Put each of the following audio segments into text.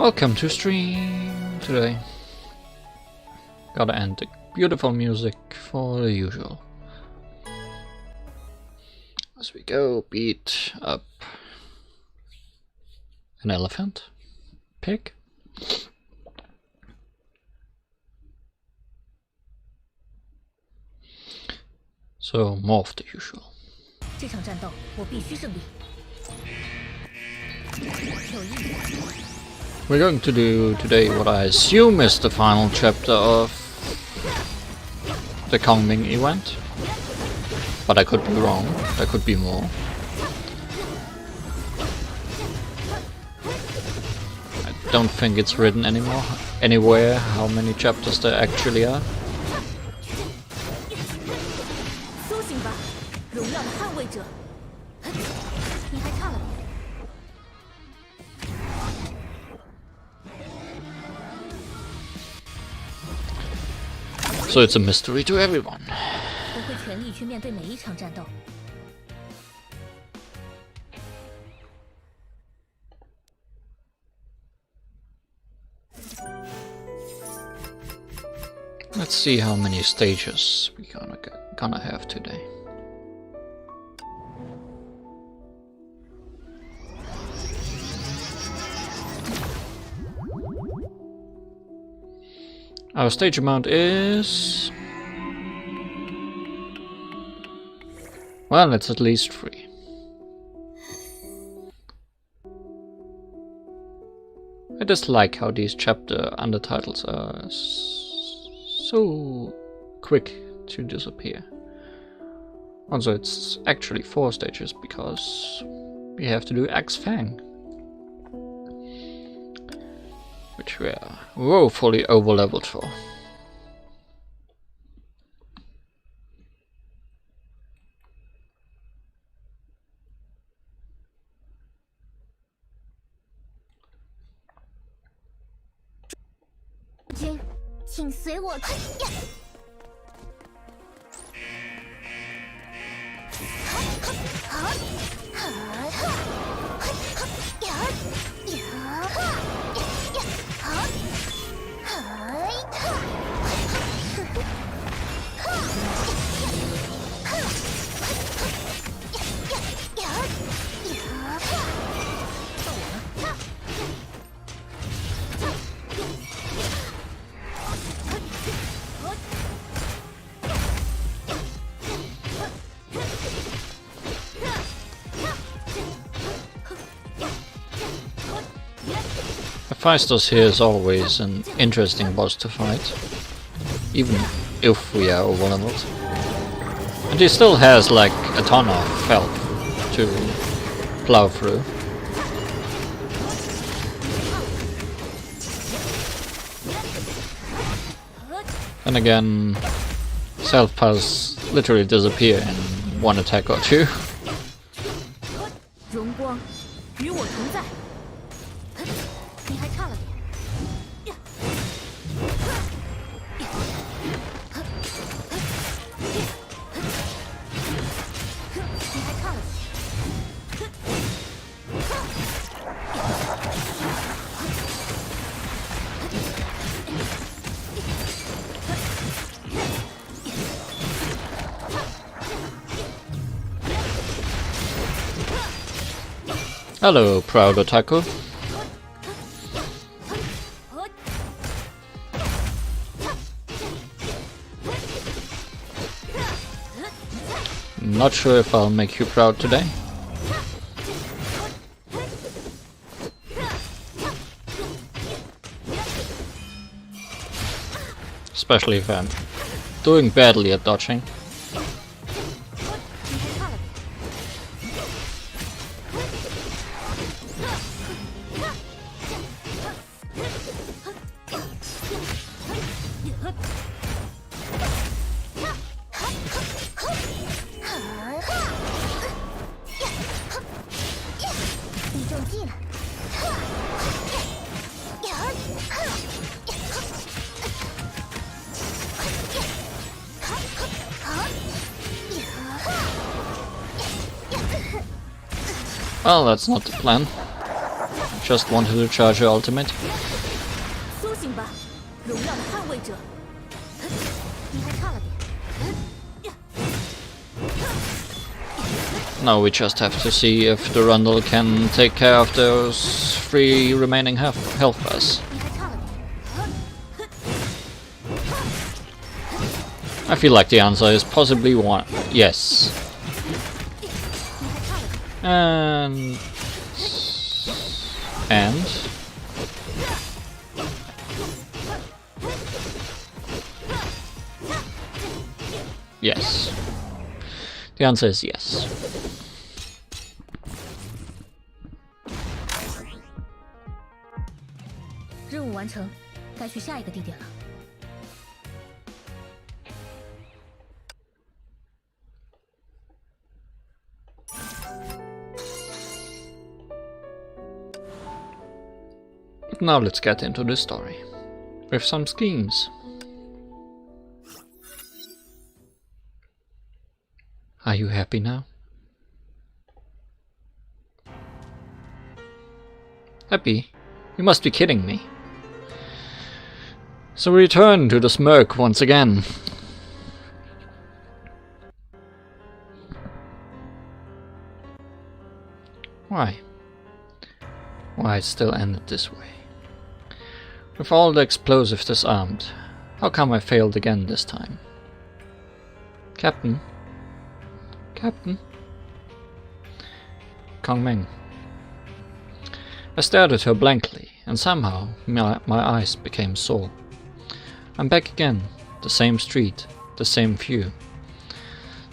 Welcome to stream today. Gotta end the beautiful music for the usual. As we go, beat up an elephant, pig. So more of the usual. 这场战斗我必须胜利。有意思。 We're going to do today what I assume is the final chapter of the Kongming event, but I could be wrong. There could be more. I don't think it's written anywhere how many chapters there actually are. 苏醒吧，荣耀的捍卫者！你还差了点。 So it's a mystery to everyone. 我会全力去面对每一场战斗。 Let's see how many stages we gonna have today. Our stage amount is... well, it's at least 3. I just like how these chapter undertitles are so quick to disappear. Also, it's actually 4 stages because we have to do Axe Fang, which we are woefully overleveled for.君，请随我去。Hephaestus here is always an interesting boss to fight, even if we are overleveled. And he still has like a ton of health to plow through. And again, self-pulse literally disappear in one attack or two. 荣光与我同在。你还差了点。你还差了点。 Hello, proud otaku. Not sure if I'll make you proud today. Especially if I'm doing badly at dodging. Well, that's not the plan. just wanted to charge her ultimate. 苏醒吧，荣耀的捍卫者！你还差了点。 Now we just have to see if the Rundle can take care of those 3 remaining health bars. 你还差了点。 I feel like the answer is possibly 1. Yes. And... Yes. The answer is yes. 任务完成，该去下一个地点了。 Now let's get into the story. With some schemes. Are you happy now? Happy? You must be kidding me. So we return to the smirk once again. Why? Why it still ended this way? With all the explosives disarmed, how come I failed again this time? Captain? Captain? Kong Meng. I stared at her blankly, and somehow my eyes became sore. I'm back again, the same street, the same view.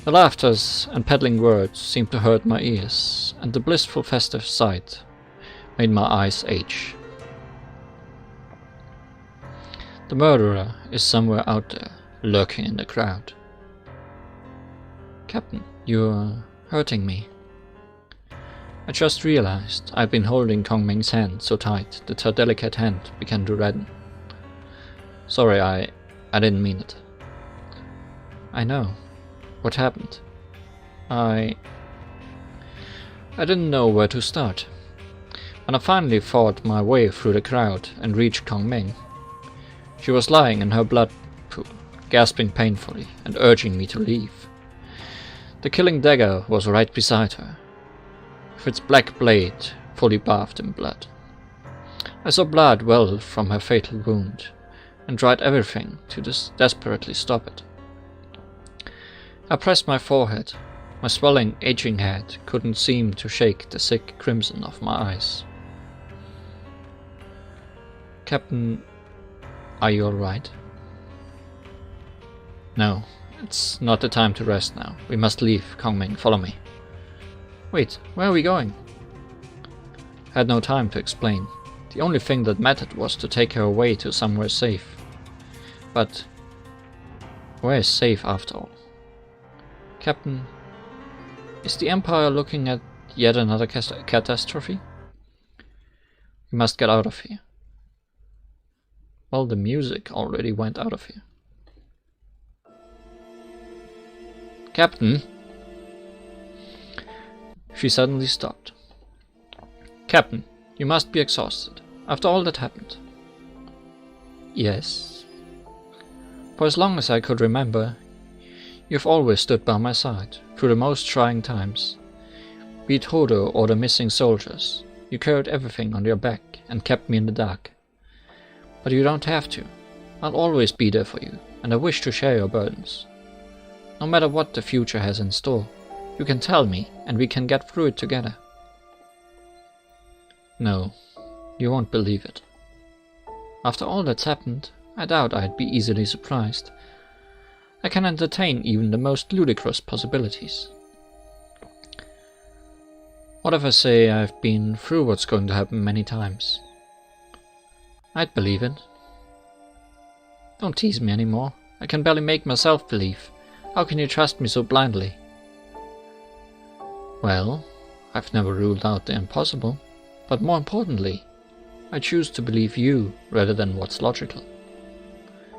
The laughters and peddling words seemed to hurt my ears, and the blissful festive sight made my eyes ache. The murderer is somewhere out there, lurking in the crowd. Captain, you're hurting me. I just realized I'd been holding Kong Meng's hand so tight that her delicate hand began to redden. Sorry, I didn't mean it. I know. What happened? I didn't know where to start. When I finally fought my way through the crowd and reached Kong Meng, she was lying in her blood pool, gasping painfully and urging me to leave. The killing dagger was right beside her, with its black blade fully bathed in blood. I saw blood well from her fatal wound, and tried everything to desperately stop it. I pressed my forehead. My swelling, aging head couldn't seem to shake the sick crimson of my eyes. Captain, are you alright? No, it's not the time to rest now. We must leave. Kong Meng, follow me. Wait, where are we going? I had no time to explain. The only thing that mattered was to take her away to somewhere safe. But where is safe after all? Captain, is the Empire looking at yet another catastrophe? We must get out of here. Well, the music already went out of here. Captain! She suddenly stopped. Captain, you must be exhausted, after all that happened. Yes. For as long as I could remember, you've always stood by my side, through the most trying times. Be it Hodo or the missing soldiers, you carried everything on your back and kept me in the dark. But you don't have to. I'll always be there for you, and I wish to share your burdens. No matter what the future has in store, you can tell me, and we can get through it together. No, you won't believe it. After all that's happened, I doubt I'd be easily surprised. I can entertain even the most ludicrous possibilities. What if I say I've been through what's going to happen many times? I'd believe it. Don't tease me anymore. I can barely make myself believe. How can you trust me so blindly? Well, I've never ruled out the impossible, but more importantly, I choose to believe you rather than what's logical.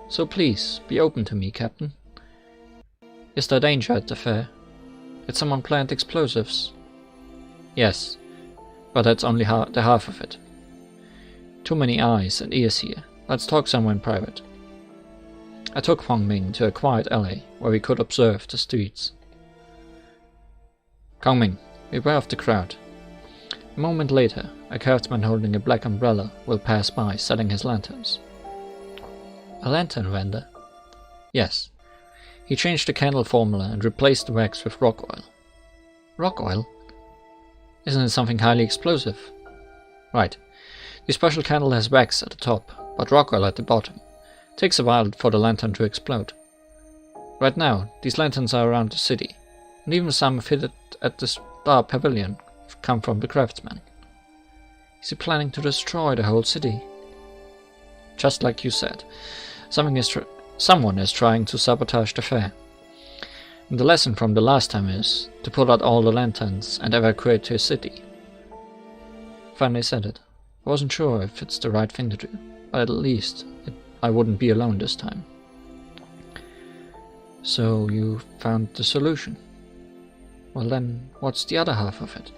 So please, be open to me, Captain. Is there danger at the fair? Did someone plant explosives? Yes, but that's only the half of it. Too many eyes and ears here. Let's talk somewhere in private. I took Huang Ming to a quiet alley where we could observe the streets. Kong Ming, beware of the crowd. A moment later, a craftsman holding a black umbrella will pass by selling his lanterns. A lantern vendor? Yes. He changed the candle formula and replaced the wax with rock oil. Rock oil? Isn't it something highly explosive? Right. The special candle has wax at the top, but rock oil at the bottom. It takes a while for the lantern to explode. Right now, these lanterns are around the city, and even some fitted at the Star Pavilion come from the craftsman. Is he planning to destroy the whole city? Just like you said, someone is trying to sabotage the fair. And the lesson from the last time is to put out all the lanterns and evacuate his city. Finally said it. I wasn't sure if it's the right thing to do, but at least I wouldn't be alone this time. So you found the solution. Well then, what's the other half of it?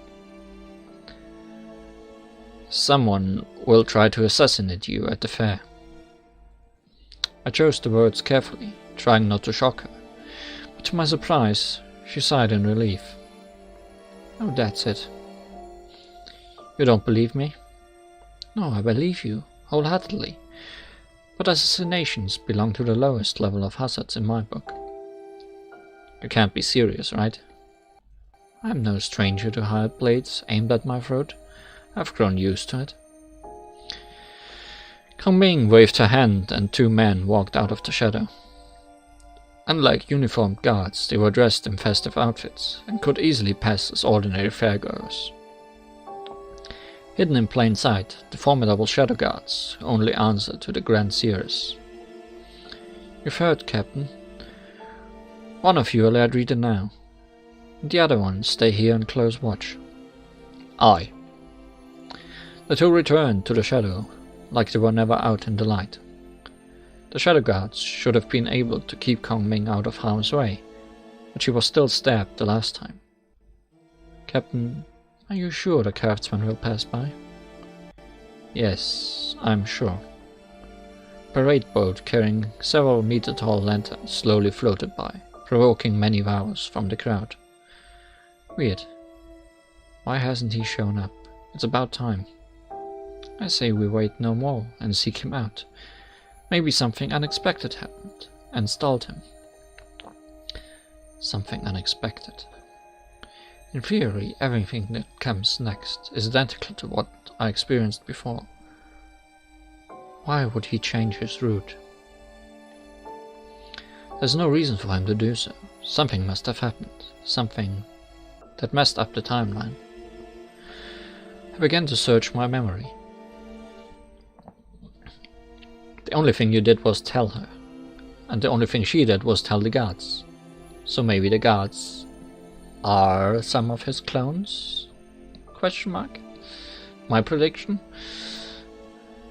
Someone will try to assassinate you at the fair. I chose the words carefully, trying not to shock her. But to my surprise, she sighed in relief. Oh, that's it. You don't believe me? No, I believe you, wholeheartedly. But assassinations belong to the lowest level of hazards in my book. You can't be serious, right? I'm no stranger to hired blades aimed at my throat. I've grown used to it. Kong Ming waved her hand and two men walked out of the shadow. Unlike uniformed guards, they were dressed in festive outfits and could easily pass as ordinary fairgoers. Hidden in plain sight, the formidable shadow guards only answered to the Grand Seers. You've heard, Captain. One of you will lead reader now. The other ones stay here and close watch. Aye. The two returned to the shadow, like they were never out in the light. The shadow guards should have been able to keep Kong Ming out of harm's way, but she was still stabbed the last time. Captain, are you sure the craftsman will pass by? Yes, I'm sure. A parade boat carrying several meter-tall lanterns slowly floated by, provoking many vows from the crowd. Weird. Why hasn't he shown up? It's about time. I say we wait no more and seek him out. Maybe something unexpected happened and stalled him. Something unexpected. In theory, everything that comes next is identical to what I experienced before. Why would he change his route? There's no reason for him to do so. Something must have happened. Something that messed up the timeline. I began to search my memory. The only thing you did was tell her, and the only thing she did was tell the guards. So maybe the guards are some of his clones? Question mark? My prediction?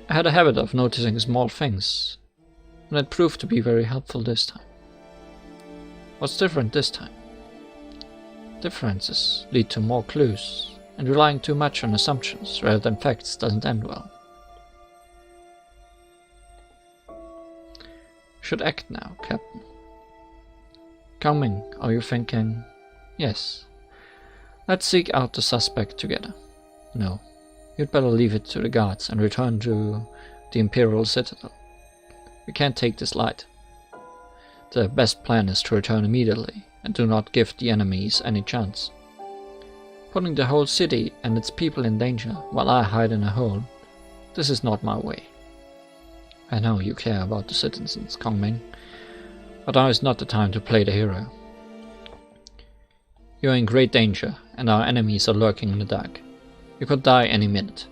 I had a habit of noticing small things, and it proved to be very helpful this time. What's different this time? Differences lead to more clues, and relying too much on assumptions rather than facts doesn't end well. Should act now, Captain. Kong Ming, are you thinking? Yes. Let's seek out the suspect together. No. You'd better leave it to the guards and return to the Imperial Citadel. We can't take this light. The best plan is to return immediately and do not give the enemies any chance. Putting the whole city and its people in danger while I hide in a hole, this is not my way. I know you care about the citizens, Kong Ming, but now is not the time to play the hero. You are in great danger, and our enemies are lurking in the dark. You could die any minute.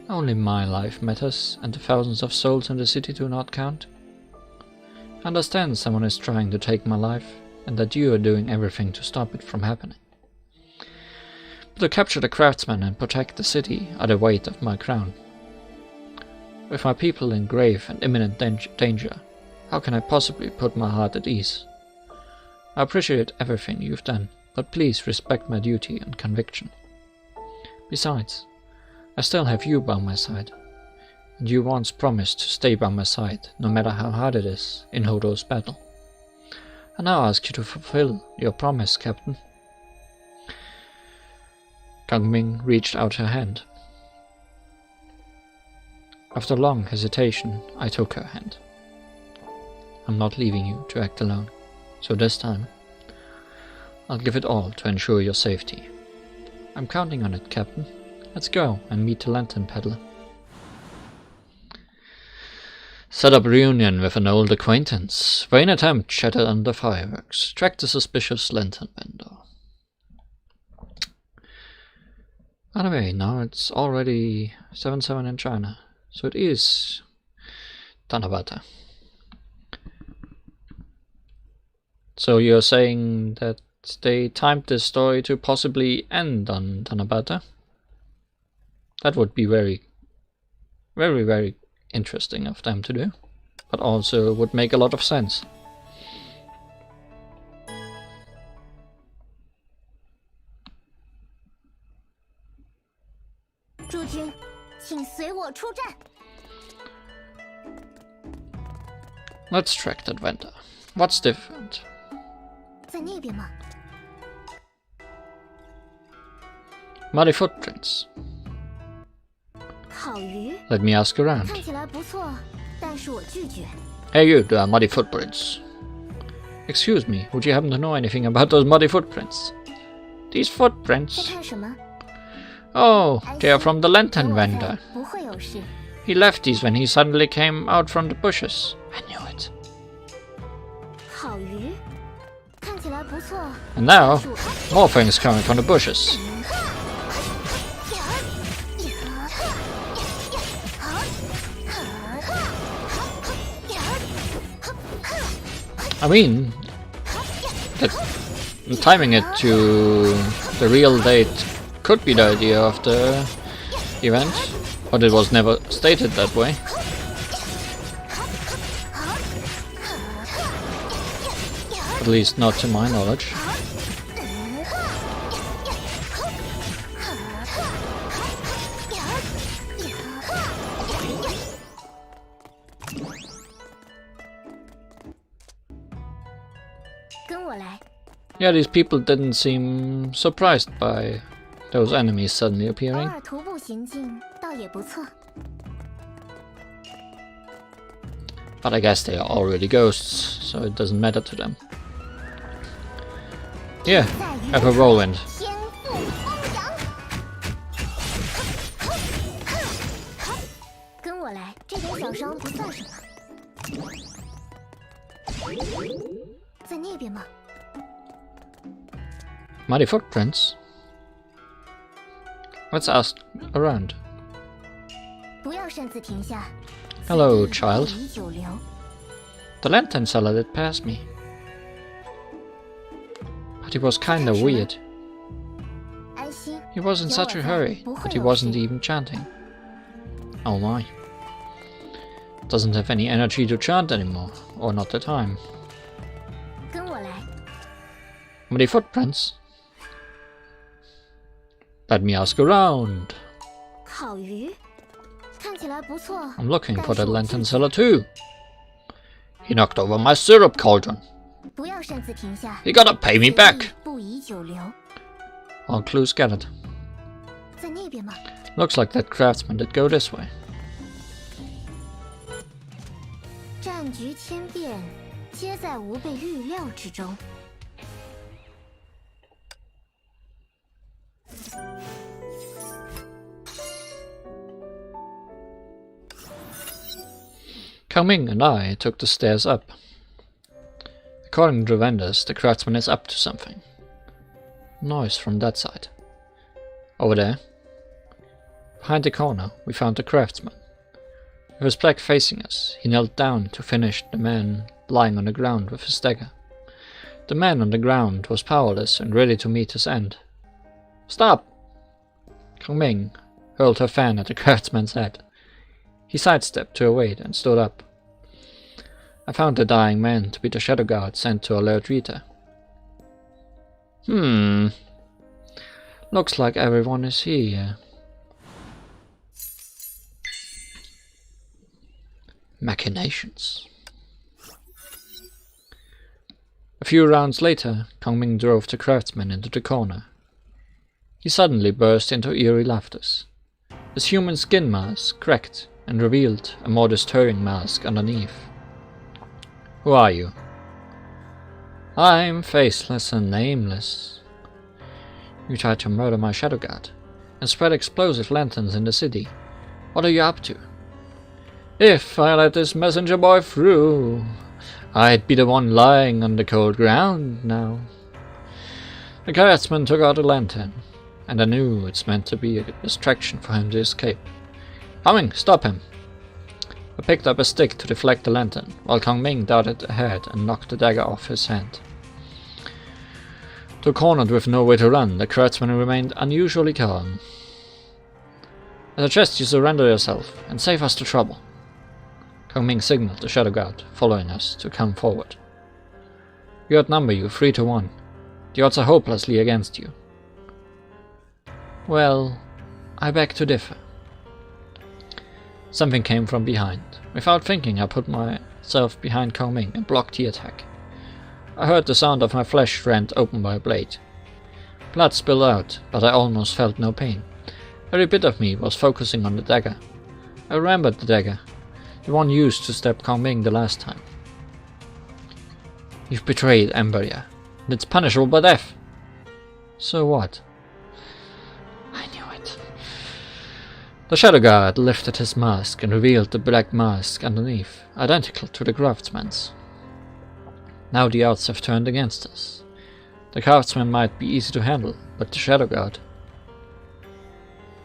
Only my life matters, and the thousands of souls in the city do not count. I understand someone is trying to take my life, and that you are doing everything to stop it from happening. But to capture the craftsman and protect the city are the weight of my crown. With my people in grave and imminent danger, how can I possibly put my heart at ease? I appreciate everything you've done, but please respect my duty and conviction. Besides, I still have you by my side, and you once promised to stay by my side, no matter how hard it is, in Hodo's battle. I now ask you to fulfill your promise, Captain. Gangming reached out her hand. After long hesitation, I took her hand. I'm not leaving you to act alone, so this time, I'll give it all to ensure your safety. I'm counting on it, Captain. Let's go and meet the lantern peddler. Set up reunion with an old acquaintance. Vain attempt shattered under fireworks. Track the suspicious lantern vendor. Anyway, now it's already 7/7 in China, so it is Tanabata. So you're saying that they timed this story to possibly end on Tanabata? That would be very, very, very interesting of them to do, but also would make a lot of sense. Let's track that vendor. What's different? Muddy footprints. Let me ask around. Hey you, there are muddy footprints. Excuse me, would you happen to know anything about those muddy footprints? These footprints? Oh, they are from the lantern vendor. He left these when he suddenly came out from the bushes. I knew it. And now, more things coming from the bushes. I mean, timing it to the real date could be the idea of the event, but it was never stated that way. At least not to my knowledge. Yeah, these people didn't seem surprised by those enemies suddenly appearing. But I guess they are already ghosts, so it doesn't matter to them. Yeah, have a whirlwind. Muddy footprints? Let's ask around. Hello, child. The lantern seller did pass me. But he was kinda weird. He was in such a hurry, but he wasn't even chanting. Oh my. Doesn't have any energy to chant anymore, or not the time. Muddy footprints? Let me ask around. I'm looking for that lantern seller too. He knocked over my syrup cauldron. You gotta pay me back. All clues gathered. Looks like that craftsman did go this way. Ming and I took the stairs up. According to the vendors, the craftsman is up to something. Noise from that side. Over there. Behind the corner, we found the craftsman. With his back facing us, he knelt down to finish the man lying on the ground with his dagger. The man on the ground was powerless and ready to meet his end. Stop! Ming hurled her fan at the craftsman's head. He sidestepped to evade and stood up. I found the dying man to be the shadow guard sent to alert Rita. Looks like everyone is here. machinations. A few rounds later, Kong Ming drove the craftsman into the corner. He suddenly burst into eerie laughter. His human skin mask cracked and revealed a more disturbing mask underneath. Who are you? I'm faceless and nameless. You tried to murder my shadow guard and spread explosive lanterns in the city. What are you up to? If I let this messenger boy through, I'd be the one lying on the cold ground now. The craftsman took out a lantern, and I knew it's meant to be a distraction for him to escape. Coming, stop him! I picked up a stick to deflect the lantern, while Kong Ming darted ahead and knocked the dagger off his hand. Though cornered with nowhere to run, the craftsman remained unusually calm. I suggest you surrender yourself and save us the trouble. Kong Ming signaled the Shadow Guard, following us, to come forward. We outnumber you 3 to 1. The odds are hopelessly against you. Well, I beg to differ. Something came from behind. Without thinking, I put myself behind Kong Ming and blocked the attack. I heard the sound of my flesh rent open by a blade. Blood spilled out, but I almost felt no pain. Every bit of me was focusing on the dagger. I remembered the dagger, the one used to stab Kong Ming the last time. You've betrayed Emberia, and it's punishable by death. So what? I knew it. The Shadow Guard lifted his mask and revealed the black mask underneath, identical to the craftsman's. Now the odds have turned against us. The craftsman might be easy to handle, but the Shadow Guard...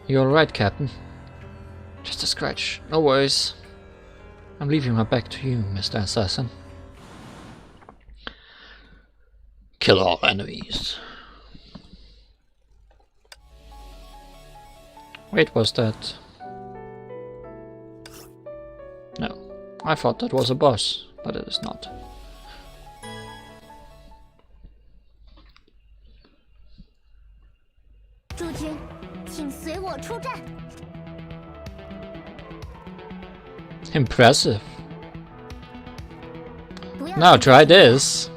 You alright, Captain? Just a scratch, no worries. I'm leaving my back to you, Mr. Assassin. Kill all enemies. Wait, was that... No, I thought that was a boss, but it is not. Impressive. Now try this.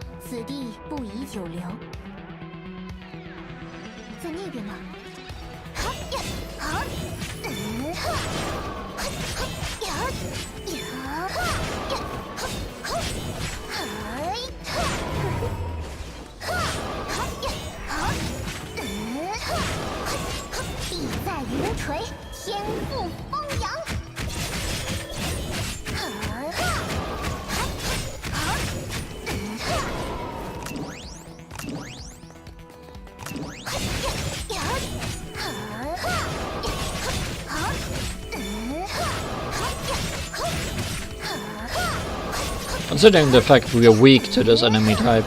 Considering the fact we are weak to this enemy type,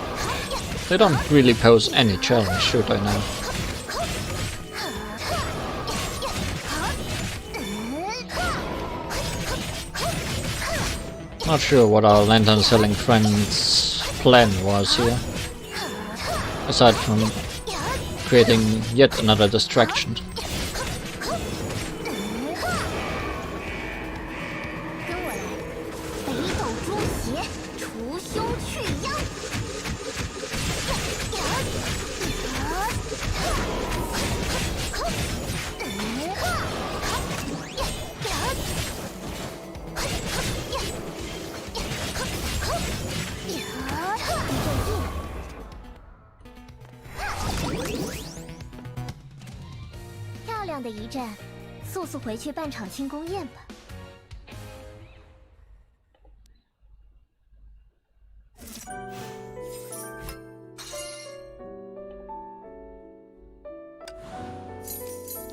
they don't really pose any challenge, should I know? Not sure what our lantern selling friend's plan was here, aside from creating yet another distraction.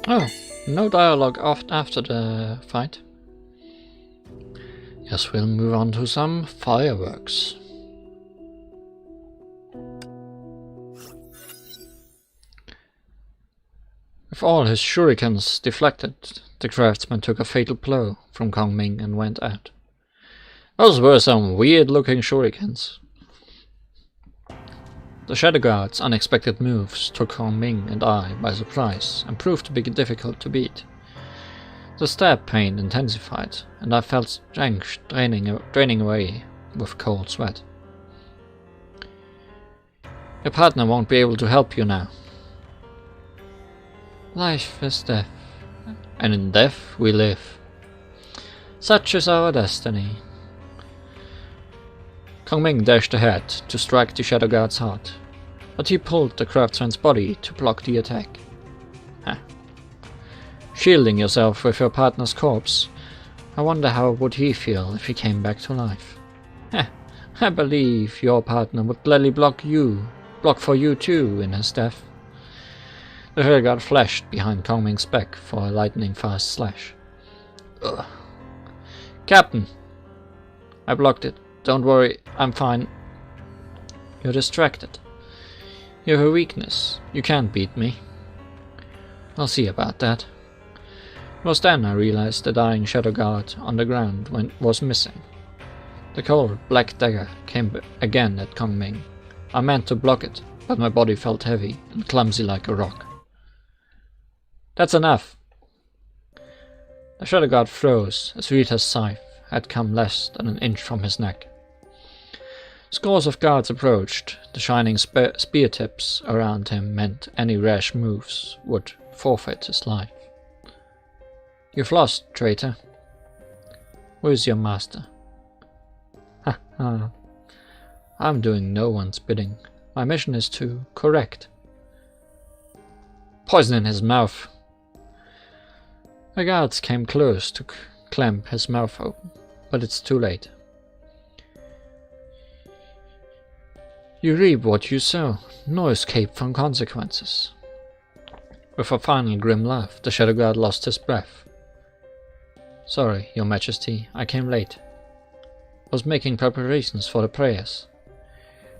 Oh, no dialogue after the fight. Yes, we'll move on to some fireworks. With all his shurikens deflected, the craftsman took a fatal blow from Kong Ming and went out. Those were some weird-looking shurikens. The Shadow Guard's unexpected moves took Kong Ming and I by surprise and proved to be difficult to beat. The stab pain intensified, and I felt strength draining away with cold sweat. Your partner won't be able to help you now. Life is death, and in death we live. Such is our destiny. Kong Ming dashed ahead to strike the Shadow Guard's heart, but he pulled the craftsman's body to block the attack. Shielding yourself with your partner's corpse. I wonder how would he feel if he came back to life. I believe your partner would gladly block for you too in his death. The Shadow Guard flashed behind Kong Ming's back for a lightning-fast slash. Ugh. Captain! I blocked it. Don't worry, I'm fine. You're distracted. You have a weakness. You can't beat me. I'll see about that. It was then I realized the dying Shadow Guard on the ground was missing. The cold black dagger came again at Kong Ming. I meant to block it, but my body felt heavy and clumsy like a rock. That's enough! The Shadow Guard froze as Rita's scythe had come less than an inch from his neck. Scores of guards approached. The shining spear tips around him meant any rash moves would forfeit his life. You've lost, traitor. Where's your master? Ha ha. I'm doing no one's bidding. My mission is to correct. Poison in his mouth. The guards came close to clamp his mouth open, but it's too late. You reap what you sow. No escape from consequences. With a final grim laugh, the Shadow Guard lost his breath. Sorry, Your Majesty, I came late. Was making preparations for the prayers.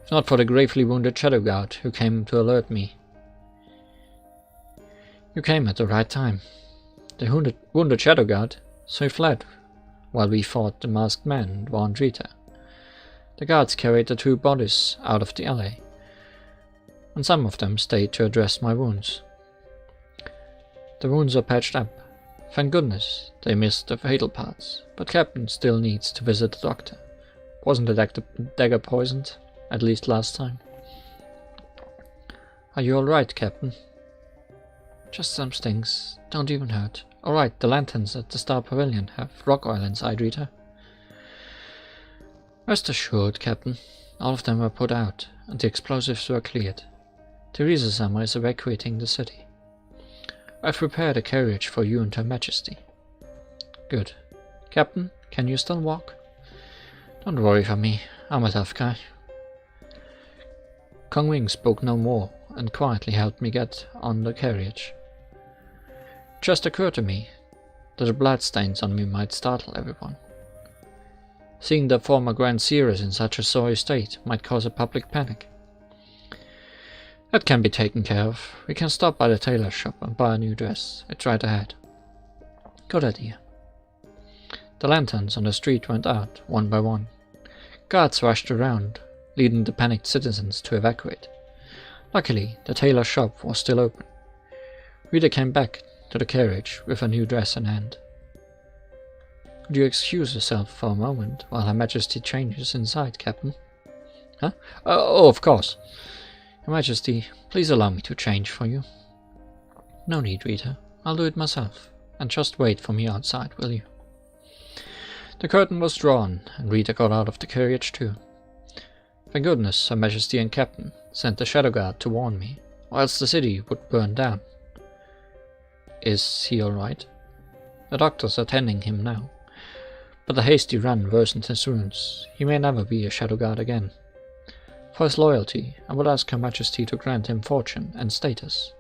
If not for the gravely wounded Shadow Guard who came to alert me. You came at the right time. The wounded Shadow Guard, so he fled, while we fought the masked man and warned Rita. The guards carried the two bodies out of the alley, and some of them stayed to address my wounds. The wounds are patched up. Thank goodness they missed the fatal parts, but Captain still needs to visit the doctor. Wasn't the dagger poisoned, at least last time? Are you alright, Captain? Just some stings, don't even hurt. Alright, the lanterns at the Star Pavilion have rock oil inside, Rita. Rest assured, Captain, all of them were put out, and the explosives were cleared. Teresa-sama is evacuating the city. I've prepared a carriage for you and Her Majesty. Good. Captain, can you still walk? Don't worry for me, I'm a tough guy. Kong Ming spoke no more, and quietly helped me get on the carriage. It just occurred to me that the bloodstains on me might startle everyone. Seeing the former Grand Seeress in such a sorry state might cause a public panic. That can be taken care of. We can stop by the tailor shop and buy a new dress. It's right ahead. Good idea. The lanterns on the street went out, one by one. Guards rushed around, leading the panicked citizens to evacuate. Luckily, the tailor shop was still open. Rita came back to the carriage with a new dress in hand. Could you excuse yourself for a moment while Her Majesty changes inside, Captain? Huh? Oh, of course. Your Majesty, please allow me to change for you. No need, Rita. I'll do it myself. And just wait for me outside, will you? The curtain was drawn, and Rita got out of the carriage too. Thank goodness Her Majesty and Captain sent the Shadow Guard to warn me, or else the city would burn down. Is he alright? The doctors are tending him now, but the hasty run worsened his wounds. He may never be a Shadow Guard again. For his loyalty, I would ask Her Majesty to grant him fortune and status.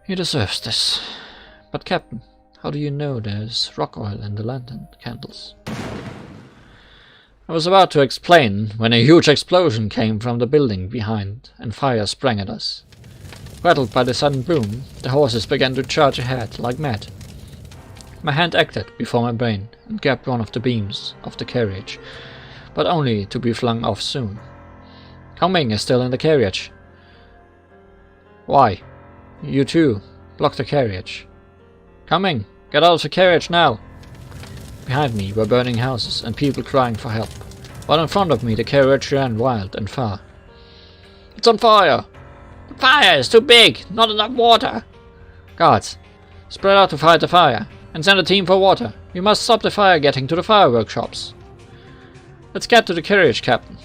He deserves this. But Captain, how do you know there's rock oil in the lantern candles? I was about to explain when a huge explosion came from the building behind, and fire sprang at us. Rattled by the sudden boom, the horses began to charge ahead like mad. My hand acted before my brain, and grabbed one of the beams of the carriage, but only to be flung off soon. Kong Ming is still in the carriage. Why? You too. Block the carriage. Kong Ming, Get out of the carriage now! Behind me were burning houses and people crying for help, while in front of me the carriage ran wild and far. It's on fire! The fire is too big! Not enough water! Guards, spread out to fight the fire, and send a team for water. We must stop the fire getting to the fireworks shops. Let's get to the carriage, Captain.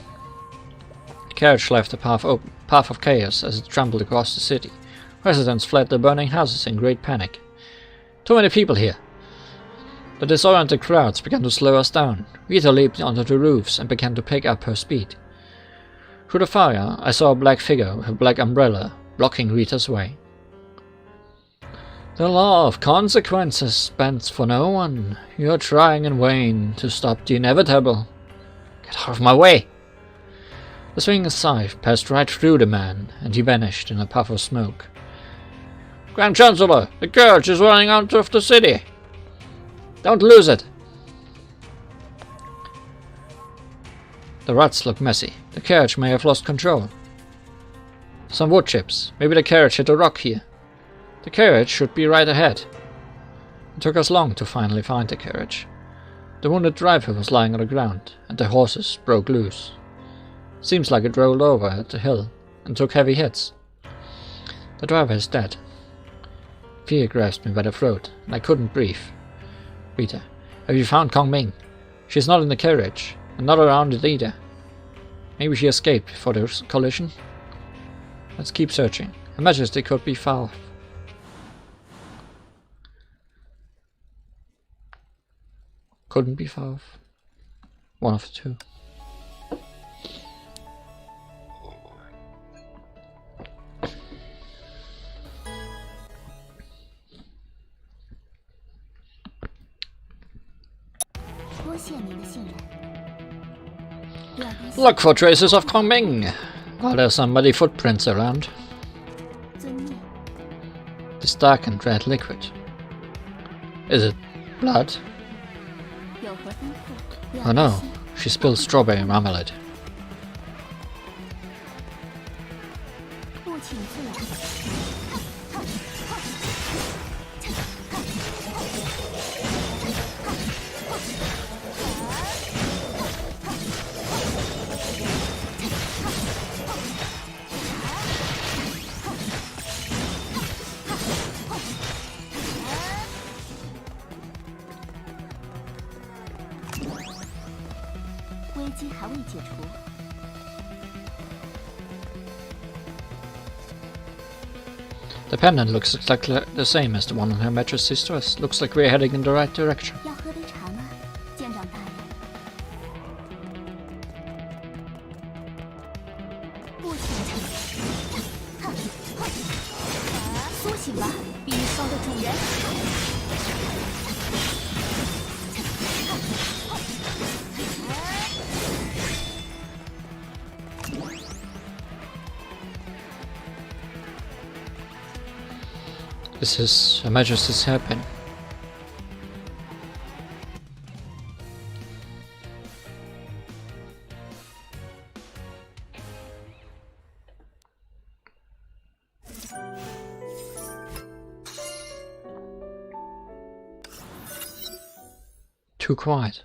The carriage left a path of chaos as it trembled across the city. Residents fled the burning houses in great panic. Too many people here. The disoriented crowds began to slow us down. Rita leaped onto the roofs and began to pick up her speed. Through the fire, I saw a black figure with a black umbrella blocking Rita's way. The law of consequences bends for no one. You are trying in vain to stop the inevitable. Get out of my way! The swinging scythe passed right through the man, and he vanished in a puff of smoke. Grand Chancellor, the carriage is running out of the city! Don't lose it! The ruts look messy. The carriage may have lost control. Some wood chips. Maybe the carriage hit a rock here. The carriage should be right ahead. It took us long to finally find the carriage. The wounded driver was lying on the ground, and the horses broke loose. Seems like it rolled over at the hill and took heavy hits. The driver is dead. Fear grasped me by the throat, and I couldn't breathe. Rita, have you found Kong Ming? She's not in the carriage, and not around it either. Maybe she escaped before the collision? Let's keep searching. Her Majesty could be far. Couldn't be far off. One of the two. Look for traces of Kong Ming. Are there some muddy footprints around? This dark and red liquid. Is it blood? Oh no, she spilled strawberry marmalade. The pendant looks exactly the same as the one on Her Majesty's dress. Looks like we're heading in the right direction. This is Her Majesty's hairpin. Too quiet.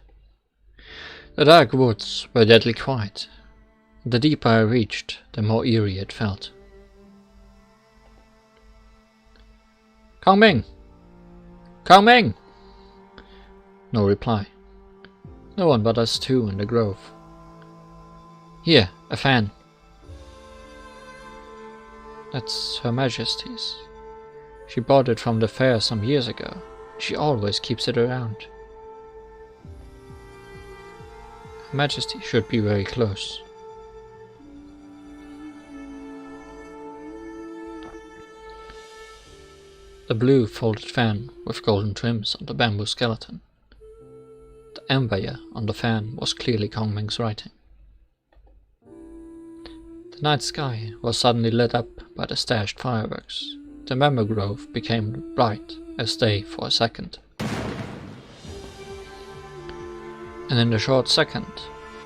The dark woods were deadly quiet. The deeper I reached, the more eerie it felt. Kong Ming! Kong Ming! No reply. No one but us two in the grove. Here, a fan. That's Her Majesty's. She bought it from the fair some years ago. She always keeps it around. Her Majesty should be very close. The blue folded fan with golden trims on the bamboo skeleton. The empire on the fan was clearly Kong Ming's writing. The night sky was suddenly lit up by the stashed fireworks. The bamboo grove became bright as day for a second. And in a short second,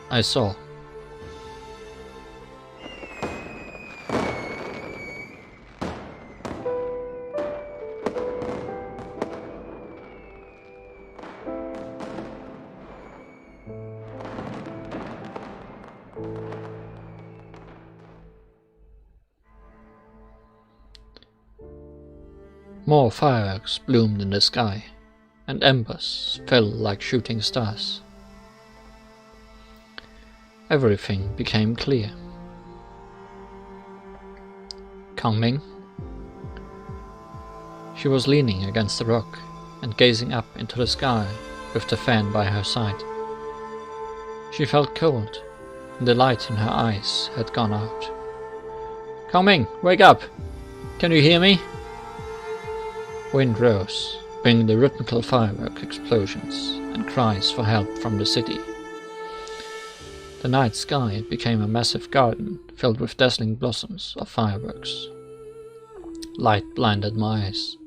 I saw. More fireworks bloomed in the sky, and embers fell like shooting stars. Everything became clear. Kongming. She was leaning against a rock and gazing up into the sky with the fan by her side. She felt cold, and the light in her eyes had gone out. Kongming, wake up! Can you hear me? Wind rose, bringing the rhythmical firework explosions and cries for help from the city. The night sky became a massive garden filled with dazzling blossoms of fireworks. Light blinded my eyes.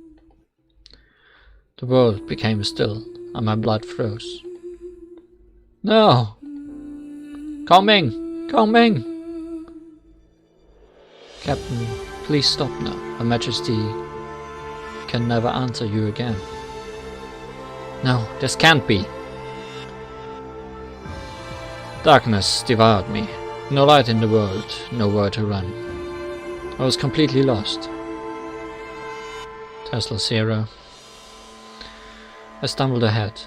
The world became still, and my blood froze. No! Kongming! Kongming! Captain, please stop now. Her Majesty can never answer you again. No, this can't be. Darkness devoured me. No light in the world, nowhere to run. I was completely lost. Tesla 0. I stumbled ahead,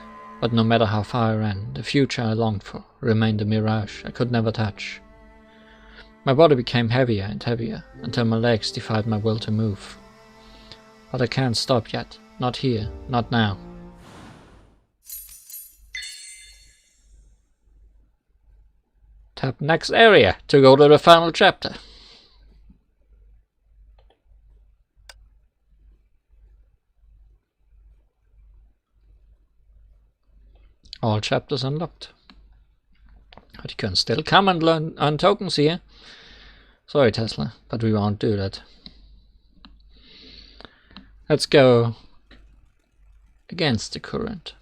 but no matter how far I ran, the future I longed for remained a mirage I could never touch. My body became heavier and heavier, until my legs defied my will to move. But I can't stop yet. Not here, not now. Tap next area to go to the final chapter. All chapters unlocked. But you can still come and earn tokens here. Sorry Tesla, but we won't do that. Let's go against the current.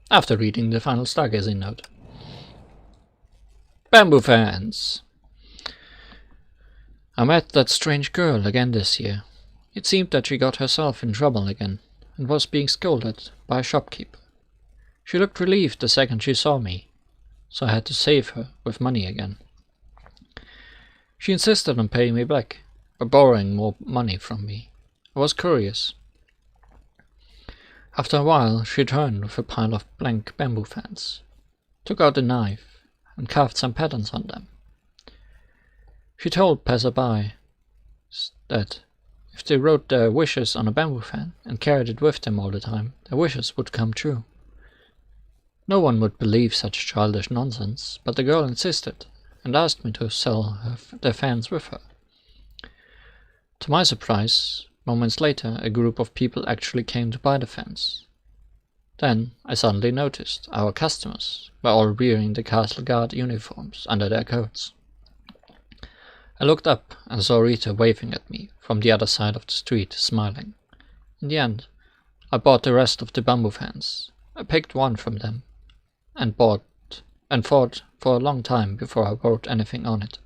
After reading the final stargazing note. Bamboo fans. I met that strange girl again this year. It seemed that she got herself in trouble again, and was being scolded by a shopkeeper. She looked relieved the second she saw me, so I had to save her with money again. She insisted on paying me back, or borrowing more money from me. I was curious. After a while she returned with a pile of blank bamboo fans, took out a knife, and carved some patterns on them. She told passersby that if they wrote their wishes on a bamboo fan and carried it with them all the time, their wishes would come true. No one would believe such childish nonsense, but the girl insisted and asked me to sell their fans with her. To my surprise, moments later a group of people actually came to buy the fans. Then I suddenly noticed our customers were all wearing the castle guard uniforms under their coats. I looked up and saw Rita waving at me from the other side of the street, smiling. In the end, I bought the rest of the bamboo fans. I picked one from them and thought for a long time before I wrote anything on it.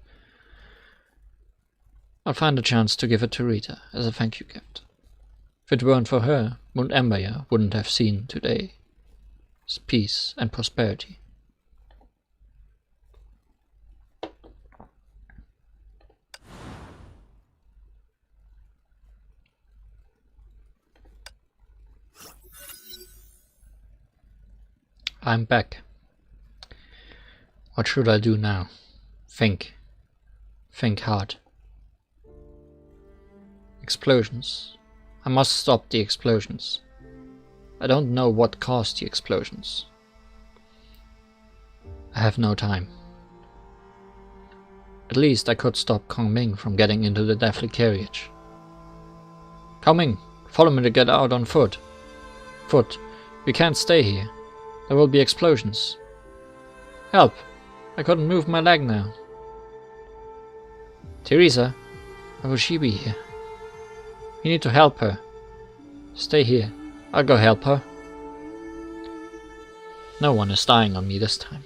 I'll find a chance to give it to Rita as a thank you gift. If it weren't for her, Mount Empire wouldn't have seen today's peace and prosperity. I'm back. What should I do now? Think. Think hard. Explosions. I must stop the explosions. I don't know what caused the explosions. I have no time. At least I could stop Kongming from getting into the deathly carriage. Kongming, follow me to get out on foot. Foot, we can't stay here. There will be explosions. Help! I couldn't move my leg now. Teresa, why will she be here? We need to help her. Stay here. I'll go help her. No one is dying on me this time.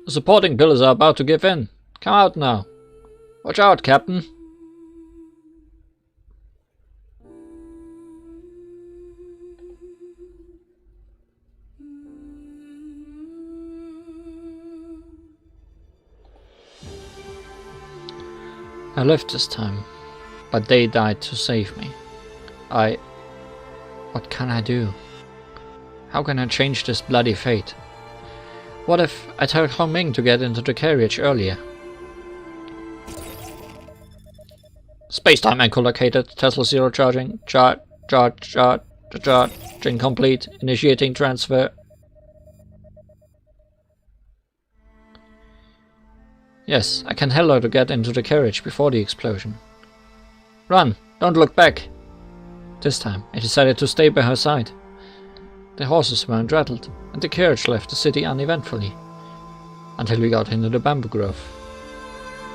The supporting pillars are about to give in. Come out now. Watch out, Captain. I lived this time, but they died to save me. What can I do? How can I change this bloody fate? What if I tell Hongming to get into the carriage earlier? Space-time echolocated. Tesla 0 charging. Charging complete. Initiating transfer. Yes, I can tell her to get into the carriage before the explosion. Run! Don't look back! This time, I decided to stay by her side. The horses weren't rattled, and the carriage left the city uneventfully, until we got into the bamboo grove.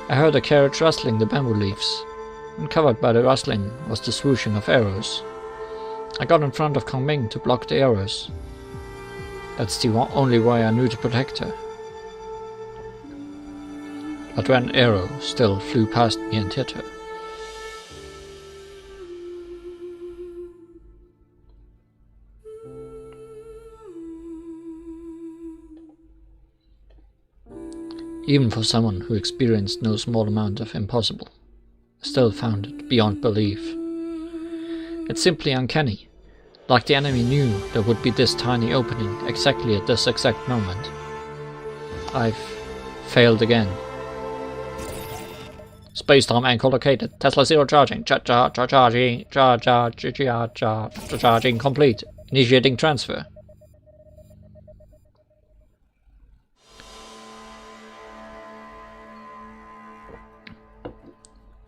I heard the carriage rustling the bamboo leaves, and covered by the rustling was the swooshing of arrows. I got in front of Kongming to block the arrows. That's the only way I knew to protect her. But one arrow still flew past me and hit her. Even for someone who experienced no small amount of impossible, I still found it beyond belief. It's simply uncanny, like the enemy knew there would be this tiny opening exactly at this exact moment. I've failed again. Space-time anchor located. Tesla 0 charging. Charging complete. Initiating transfer.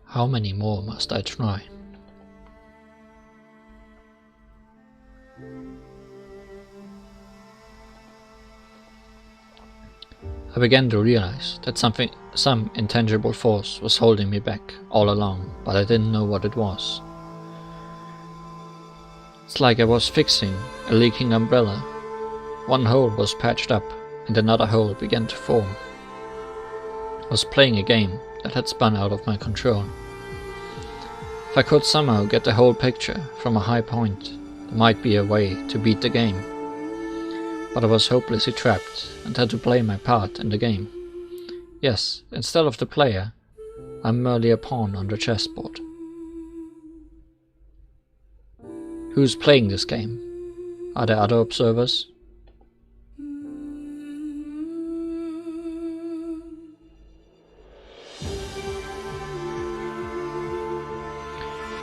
How many more must I try? I began to realize that some intangible force was holding me back all along, but I didn't know what it was. It's like I was fixing a leaking umbrella. One hole was patched up, and another hole began to form. I was playing a game that had spun out of my control. If I could somehow get the whole picture from a high point, there might be a way to beat the game. But I was hopelessly trapped and had to play my part in the game. Yes, instead of the player, I'm merely a pawn on the chessboard. Who's playing this game? Are there other observers?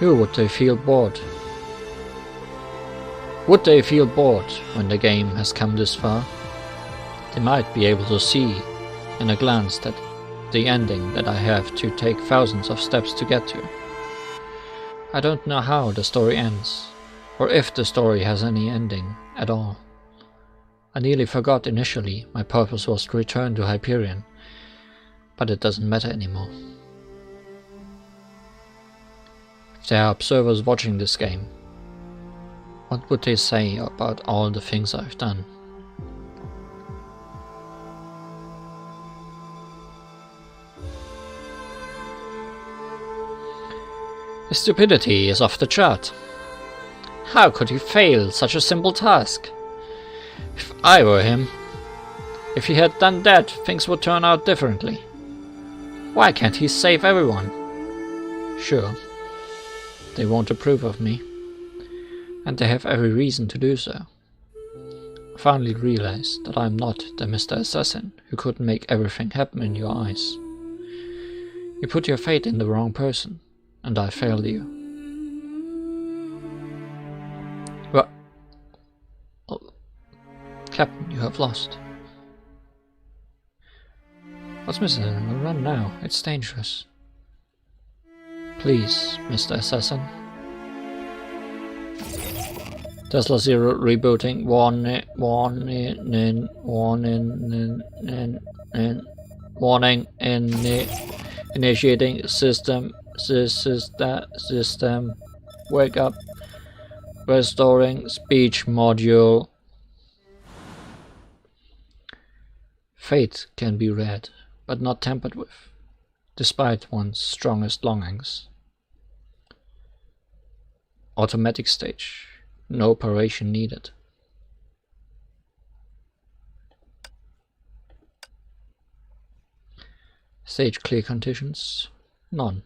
Who would they feel bored? Would they feel bored when the game has come this far? They might be able to see in a glance that the ending that I have to take thousands of steps to get to. I don't know how the story ends, or if the story has any ending at all. I nearly forgot initially my purpose was to return to Hyperion, but it doesn't matter anymore. If there are observers watching this game, what would they say about all the things I've done? His stupidity is off the chart. How could he fail such a simple task? If I were him, if he had done that, things would turn out differently. Why can't he save everyone? Sure, they won't approve of me, and they have every reason to do so. I finally realized that I'm not the Mr. Assassin who couldn't make everything happen in your eyes. You put your faith in the wrong person, and I failed you. What? Oh, Captain, you have lost. What's missing? Run now, it's dangerous. Please, Mr. Assassin. Tesla 0 rebooting. Warning. Initiating system. Wake up. Restoring speech module. Fate can be read, but not tampered with, despite one's strongest longings. Automatic stage. No operation needed. Stage clear conditions. None.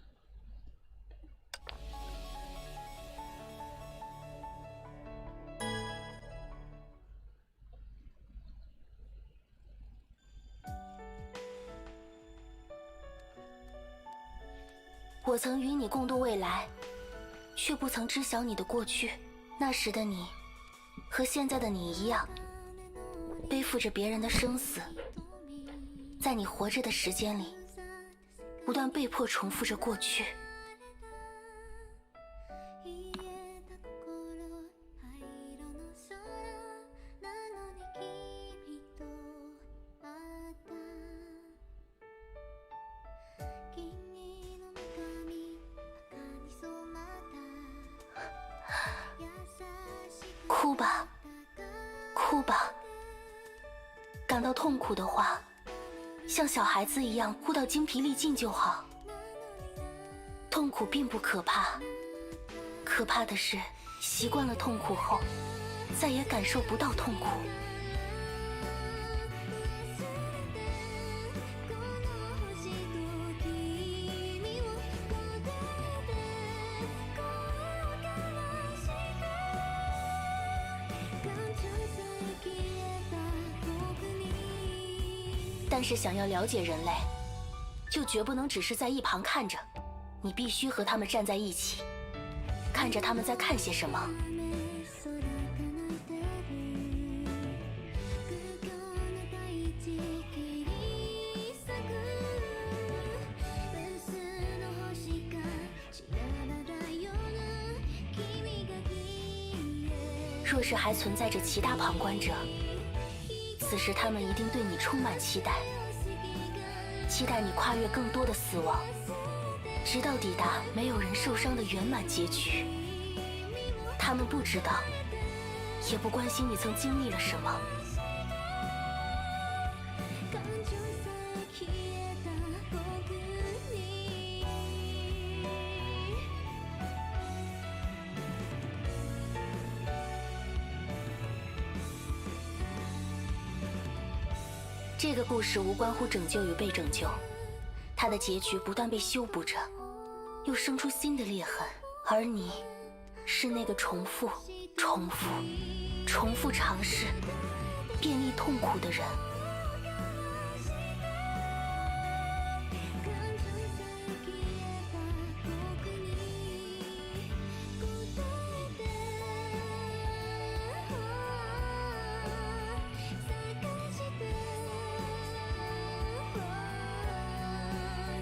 我曾与你共度未来，却不曾知晓你的过去。那时的你，和现在的你一样，背负着别人的生死，在你活着的时间里，不断被迫重复着过去。哭吧，哭吧。感到痛苦的话，像小孩子一样哭到精疲力尽就好。痛苦并不可怕，可怕的是习惯了痛苦后，再也感受不到痛苦。但是想要了解人类，就绝不能只是在一旁看着，你必须和他们站在一起，看着他们在看些什么。若是还存在着其他旁观者，此时他们一定对你充满期待，期待你跨越更多的死亡，直到抵达没有人受伤的圆满结局。他们不知道，也不关心你曾经历了什么。这个故事无关乎拯救与被拯救，它的结局不断被修补着，又生出新的裂痕，而你是那个重复尝试变异痛苦的人。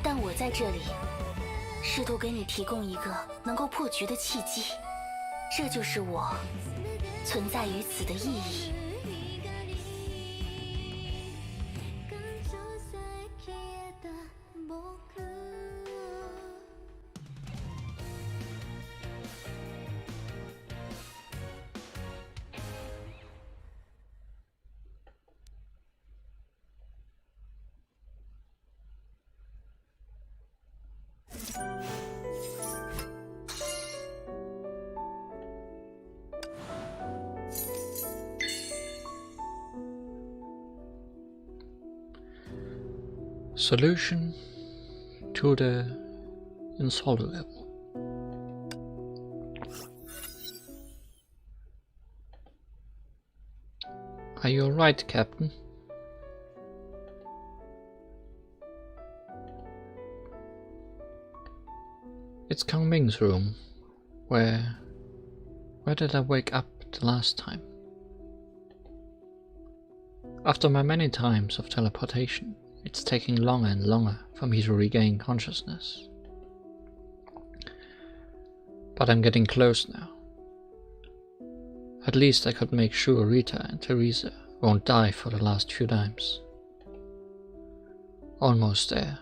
但我在这里，试图给你提供一个能够破局的契机，这就是我存在于此的意义。Solution to the insoluble. Are you alright, Captain? It's Kang Ming's room. Where did I wake up the last time? After my many times of teleportation, it's taking longer and longer for me to regain consciousness. But I'm getting close now. At least I could make sure Rita and Teresa won't die for the last few times. Almost there.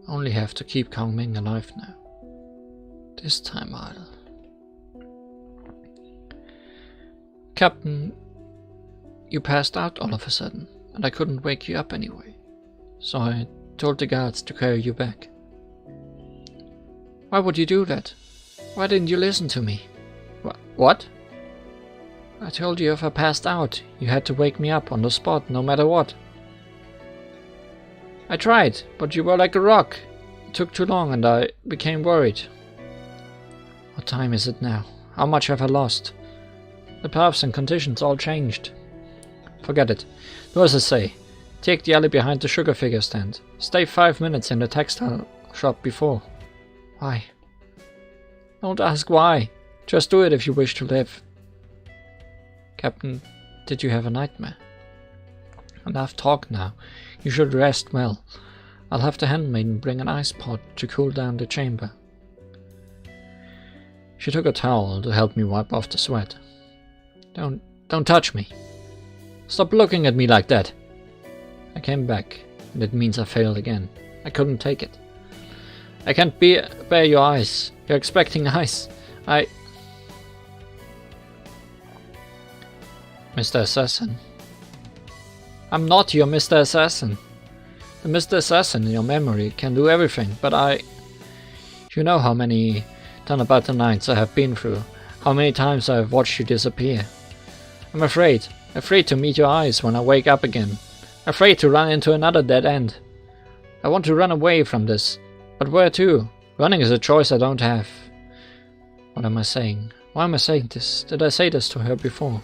Only have to keep Kang Ming alive now. This time I'll... Captain, you passed out all of a sudden, and I couldn't wake you up anyway. So I told the guards to carry you back. Why would you do that? Why didn't you listen to me? What? I told you if I passed out, you had to wake me up on the spot no matter what. I tried, but you were like a rock. It took too long and I became worried. What time is it now? How much have I lost? The paths and conditions all changed. Forget it. Do as I say. Take the alley behind the sugar figure stand. Stay 5 minutes in the textile shop before. Why? Don't ask why. Just do it if you wish to live. Captain, did you have a nightmare? Enough talk now. You should rest well. I'll have the handmaiden bring an ice pot to cool down the chamber. She took a towel to help me wipe off the sweat. Don't touch me. Stop looking at me like that. I came back, and it means I failed again. I couldn't take it. I can't bear your eyes. You're expecting ice. Mr. Assassin. I'm not your Mr. Assassin. The Mr. Assassin in your memory can do everything, but You know how many Tanabata nights I have been through, how many times I have watched you disappear. I'm afraid to meet your eyes when I wake up again, afraid to run into another dead end. I want to run away from this, but where to? Running is a choice I don't have. What am I saying? Why am I saying this? Did I say this to her before?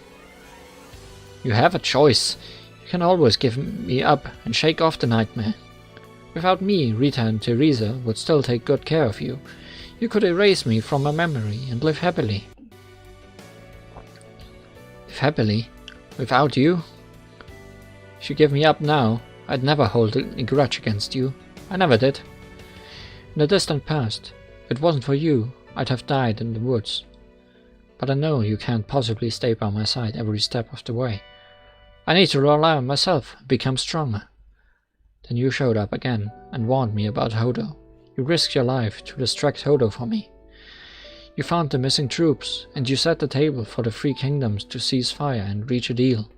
You have a choice. You can always give me up and shake off the nightmare. Without me, Rita and Teresa would still take good care of you. You could erase me from my memory and live happily. Live happily? Without you? If you give me up now, I'd never hold a grudge against you. I never did. In the distant past, if it wasn't for you, I'd have died in the woods. But I know you can't possibly stay by my side every step of the way. I need to rely on myself and become stronger. Then you showed up again and warned me about Hodo. You risked your life to distract Hodo for me. You found the missing troops, and you set the table for the three kingdoms to cease fire and reach a deal.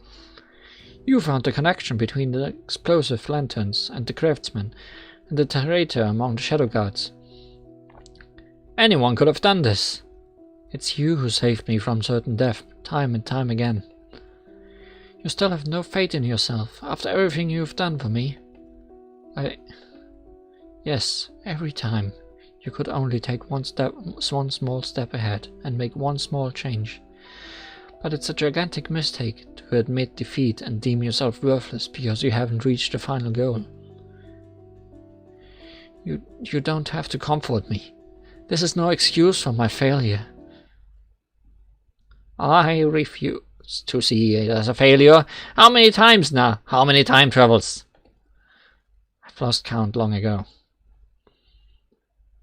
You found the connection between the explosive lanterns and the craftsmen, and the traitor among the shadow gods. Anyone could have done this. It's you who saved me from certain death, time and time again. You still have no faith in yourself, after everything you've done for me. Yes, every time. You could only take one small step ahead, and make one small change. But it's a gigantic mistake to admit defeat and deem yourself worthless because you haven't reached the final goal. You don't have to comfort me. This is no excuse for my failure. I refuse to see it as a failure. How many times now? How many time travels? I've lost count long ago.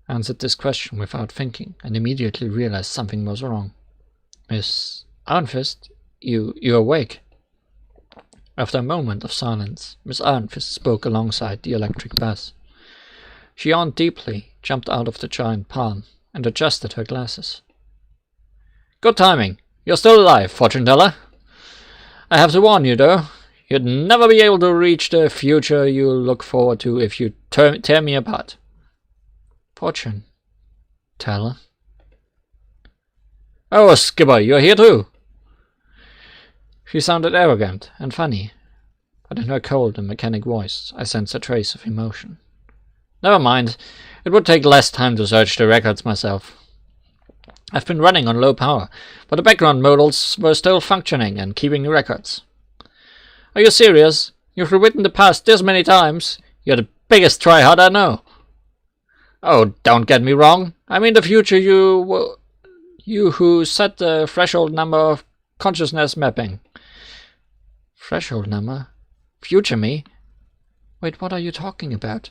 I answered this question without thinking, and immediately realized something was wrong. Miss Ironfist, you're awake. After a moment of silence, Miss Ironfist spoke alongside the electric bass. She yawned deeply, jumped out of the giant palm, and adjusted her glasses. Good timing. You're still alive, fortune teller. I have to warn you, though. You'd never be able to reach the future you look forward to if you tear me apart. Fortune teller? Oh, Skipper, you're here too. She sounded arrogant and funny, but in her cold and mechanic voice I sensed a trace of emotion. Never mind. It would take less time to search the records myself. I've been running on low power, but the background models were still functioning and keeping the records. Are you serious? You've rewritten the past this many times? You're the biggest tryhard I know. Oh, don't get me wrong. I mean the future you who set the threshold number of consciousness mapping. Threshold number? Future me? Wait, what are you talking about?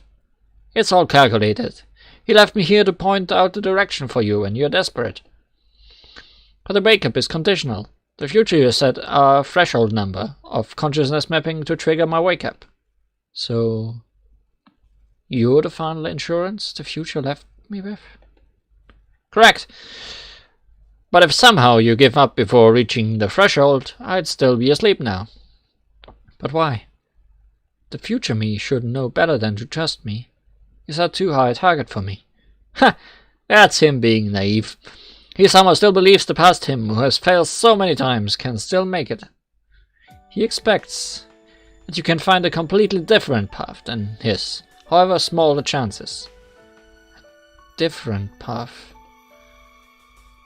It's all calculated. He left me here to point out the direction for you when you're desperate. But the wake-up is conditional. The future you set a threshold number of consciousness mapping to trigger my wake-up. So, you're the final insurance the future left me with? Correct. But if somehow you give up before reaching the threshold, I'd still be asleep now. But why? The future me should know better than to trust me. Is that too high a target for me? Ha! That's him being naive. He somehow still believes the past him, who has failed so many times, can still make it. He expects that you can find a completely different path than his, however small the chances. A different path?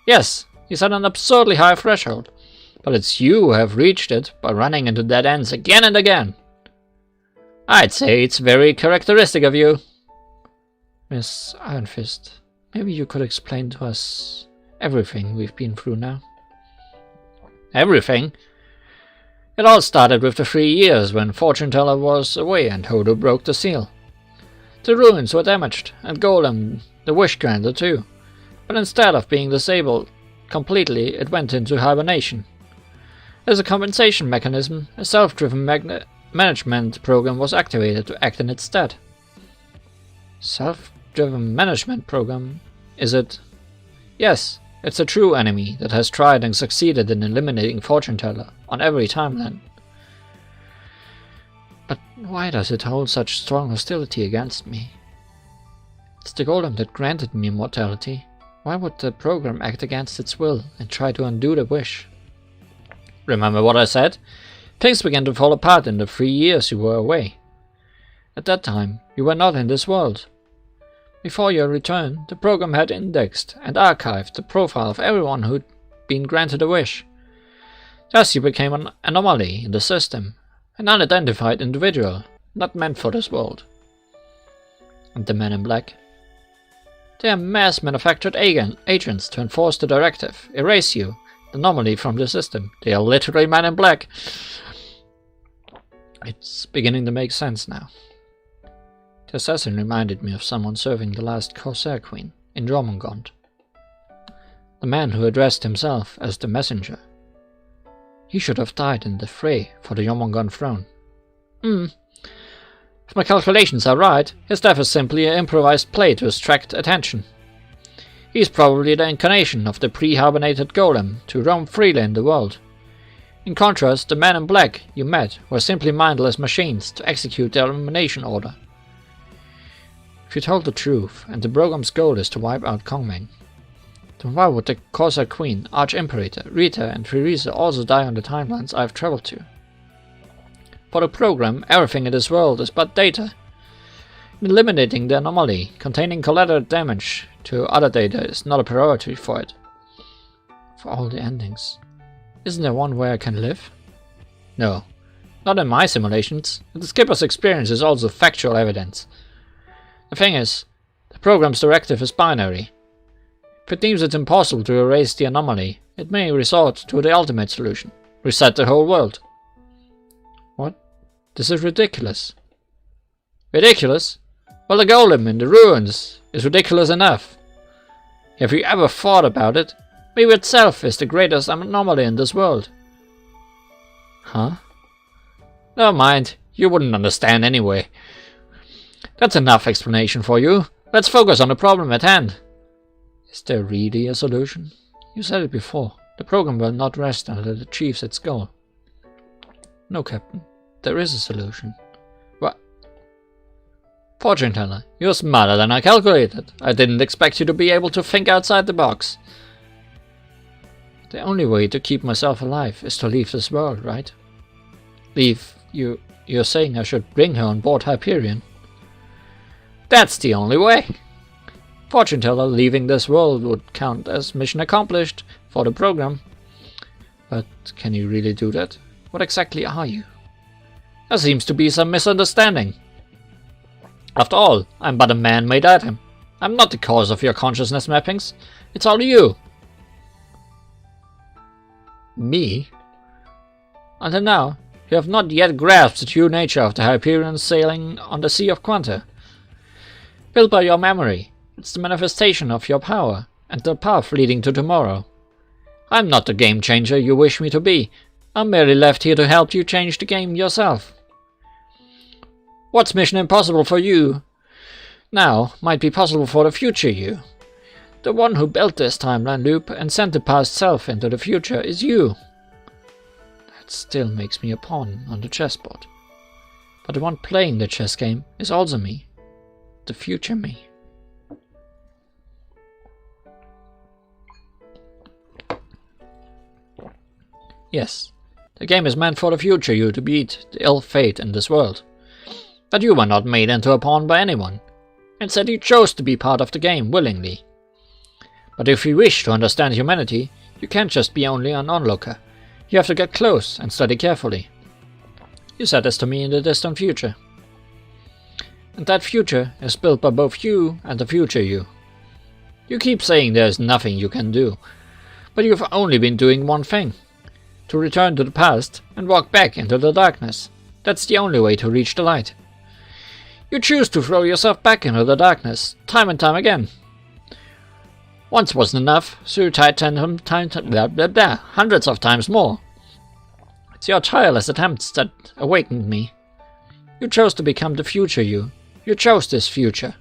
Yes, he set an absurdly high threshold, but it's you who have reached it by running into dead ends again and again. I'd say it's very characteristic of you. Miss Ironfist, Maybe you could explain to us everything we've been through now. Everything? It all started with the 3 years when Fortune Teller was away and Hodo broke the seal. The ruins were damaged, and Golem, the Wish Granter too. But instead of being disabled completely, it went into hibernation. As a compensation mechanism, a self-driven management program was activated to act in its stead. Self-driven management program? Is it? Yes, it's a true enemy that has tried and succeeded in eliminating Fortune Teller on every timeline. But why does it hold such strong hostility against me? It's the golem that granted me immortality. Why would the program act against its will and try to undo the wish? Remember what I said? Things began to fall apart in the 3 years you were away. At that time, you were not in this world. Before your return, the program had indexed and archived the profile of everyone who'd been granted a wish. Thus you became an anomaly in the system, an unidentified individual, not meant for this world. And the men in black? They are mass-manufactured agents to enforce the directive, erase you, the anomaly, from the system. They are literally men in black. It's beginning to make sense now. The assassin reminded me of someone serving the last Corsair Queen in Jormungand. The man who addressed himself as the messenger. He should have died in the fray for the Jormungand throne. If my calculations are right, his death is simply an improvised play to distract attention. He's probably the incarnation of the pre-hibernated golem to roam freely in the world. In contrast, the men in black you met were simply mindless machines to execute their elimination order. If you told the truth, and the program's goal is to wipe out Kongmeng, then why would the Corsair Queen, Arch-Imperator, Rita and Theresa also die on the timelines I've traveled to? For the program, everything in this world is but data. Eliminating the anomaly containing collateral damage to other data is not a priority for it. For all the endings, isn't there one where I can live? No, not in my simulations. The skipper's experience is also factual evidence. The thing is, the program's directive is binary. If it deems it impossible to erase the anomaly, it may resort to the ultimate solution: reset the whole world. What? This is ridiculous. Ridiculous? Well, the golem in the ruins is ridiculous enough. Have you ever thought about it? Maybe itself is the greatest anomaly in this world. Huh? Never mind, you wouldn't understand anyway. That's enough explanation for you. Let's focus on the problem at hand. Is there really a solution? You said it before. The program will not rest until it achieves its goal. No, Captain. There is a solution. What? Fortune Teller, you're smarter than I calculated. I didn't expect you to be able to think outside the box. The only way to keep myself alive is to leave this world, right? Leave? You're saying I should bring her on board Hyperion? That's the only way. Fortune Teller leaving this world would count as mission accomplished for the program. But can you really do that? What exactly are you? There seems to be some misunderstanding. After all, I'm but a man-made item. I'm not the cause of your consciousness mappings. It's all you. Me? Until now, you have not yet grasped the true nature of the Hyperion sailing on the Sea of Quanta. Built by your memory, it's the manifestation of your power, and the path leading to tomorrow. I'm not the game changer you wish me to be. I'm merely left here to help you change the game yourself. What's mission impossible for you now might be possible for the future you. The one who built this timeline loop and sent the past self into the future is you. That still makes me a pawn on the chessboard. But the one playing the chess game is also me. The future me. Yes, the game is meant for the future you to beat the ill fate in this world. But you were not made into a pawn by anyone. Instead, you chose to be part of the game willingly. But if you wish to understand humanity, you can't just be only an onlooker. You have to get close and study carefully. You said this to me in the distant future. And that future is built by both you and the future you. You keep saying there's nothing you can do, but you've only been doing one thing. To return to the past and walk back into the darkness. That's the only way to reach the light. You choose to throw yourself back into the darkness, time and time again. Once wasn't enough, so you tried hundreds of times more. It's your tireless attempts that awakened me. You chose to become the future you. You chose this future.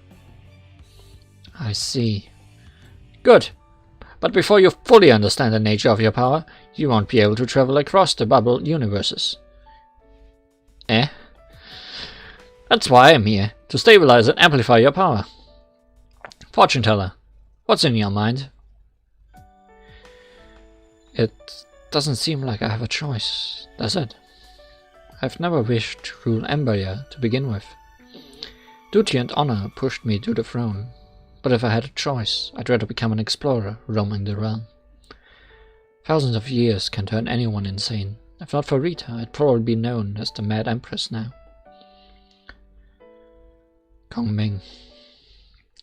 I see. Good. But before you fully understand the nature of your power, you won't be able to travel across the bubble universes. Eh? That's why I'm here, to stabilize and amplify your power. Fortune teller, what's in your mind? It doesn't seem like I have a choice, does it? I've never wished to rule Empire to begin with. Duty and honor pushed me to the throne, but if I had a choice, I'd rather become an explorer roaming the realm. Thousands of years can turn anyone insane. If not for Rita, I'd probably be known as the Mad Empress now. Kong Ming.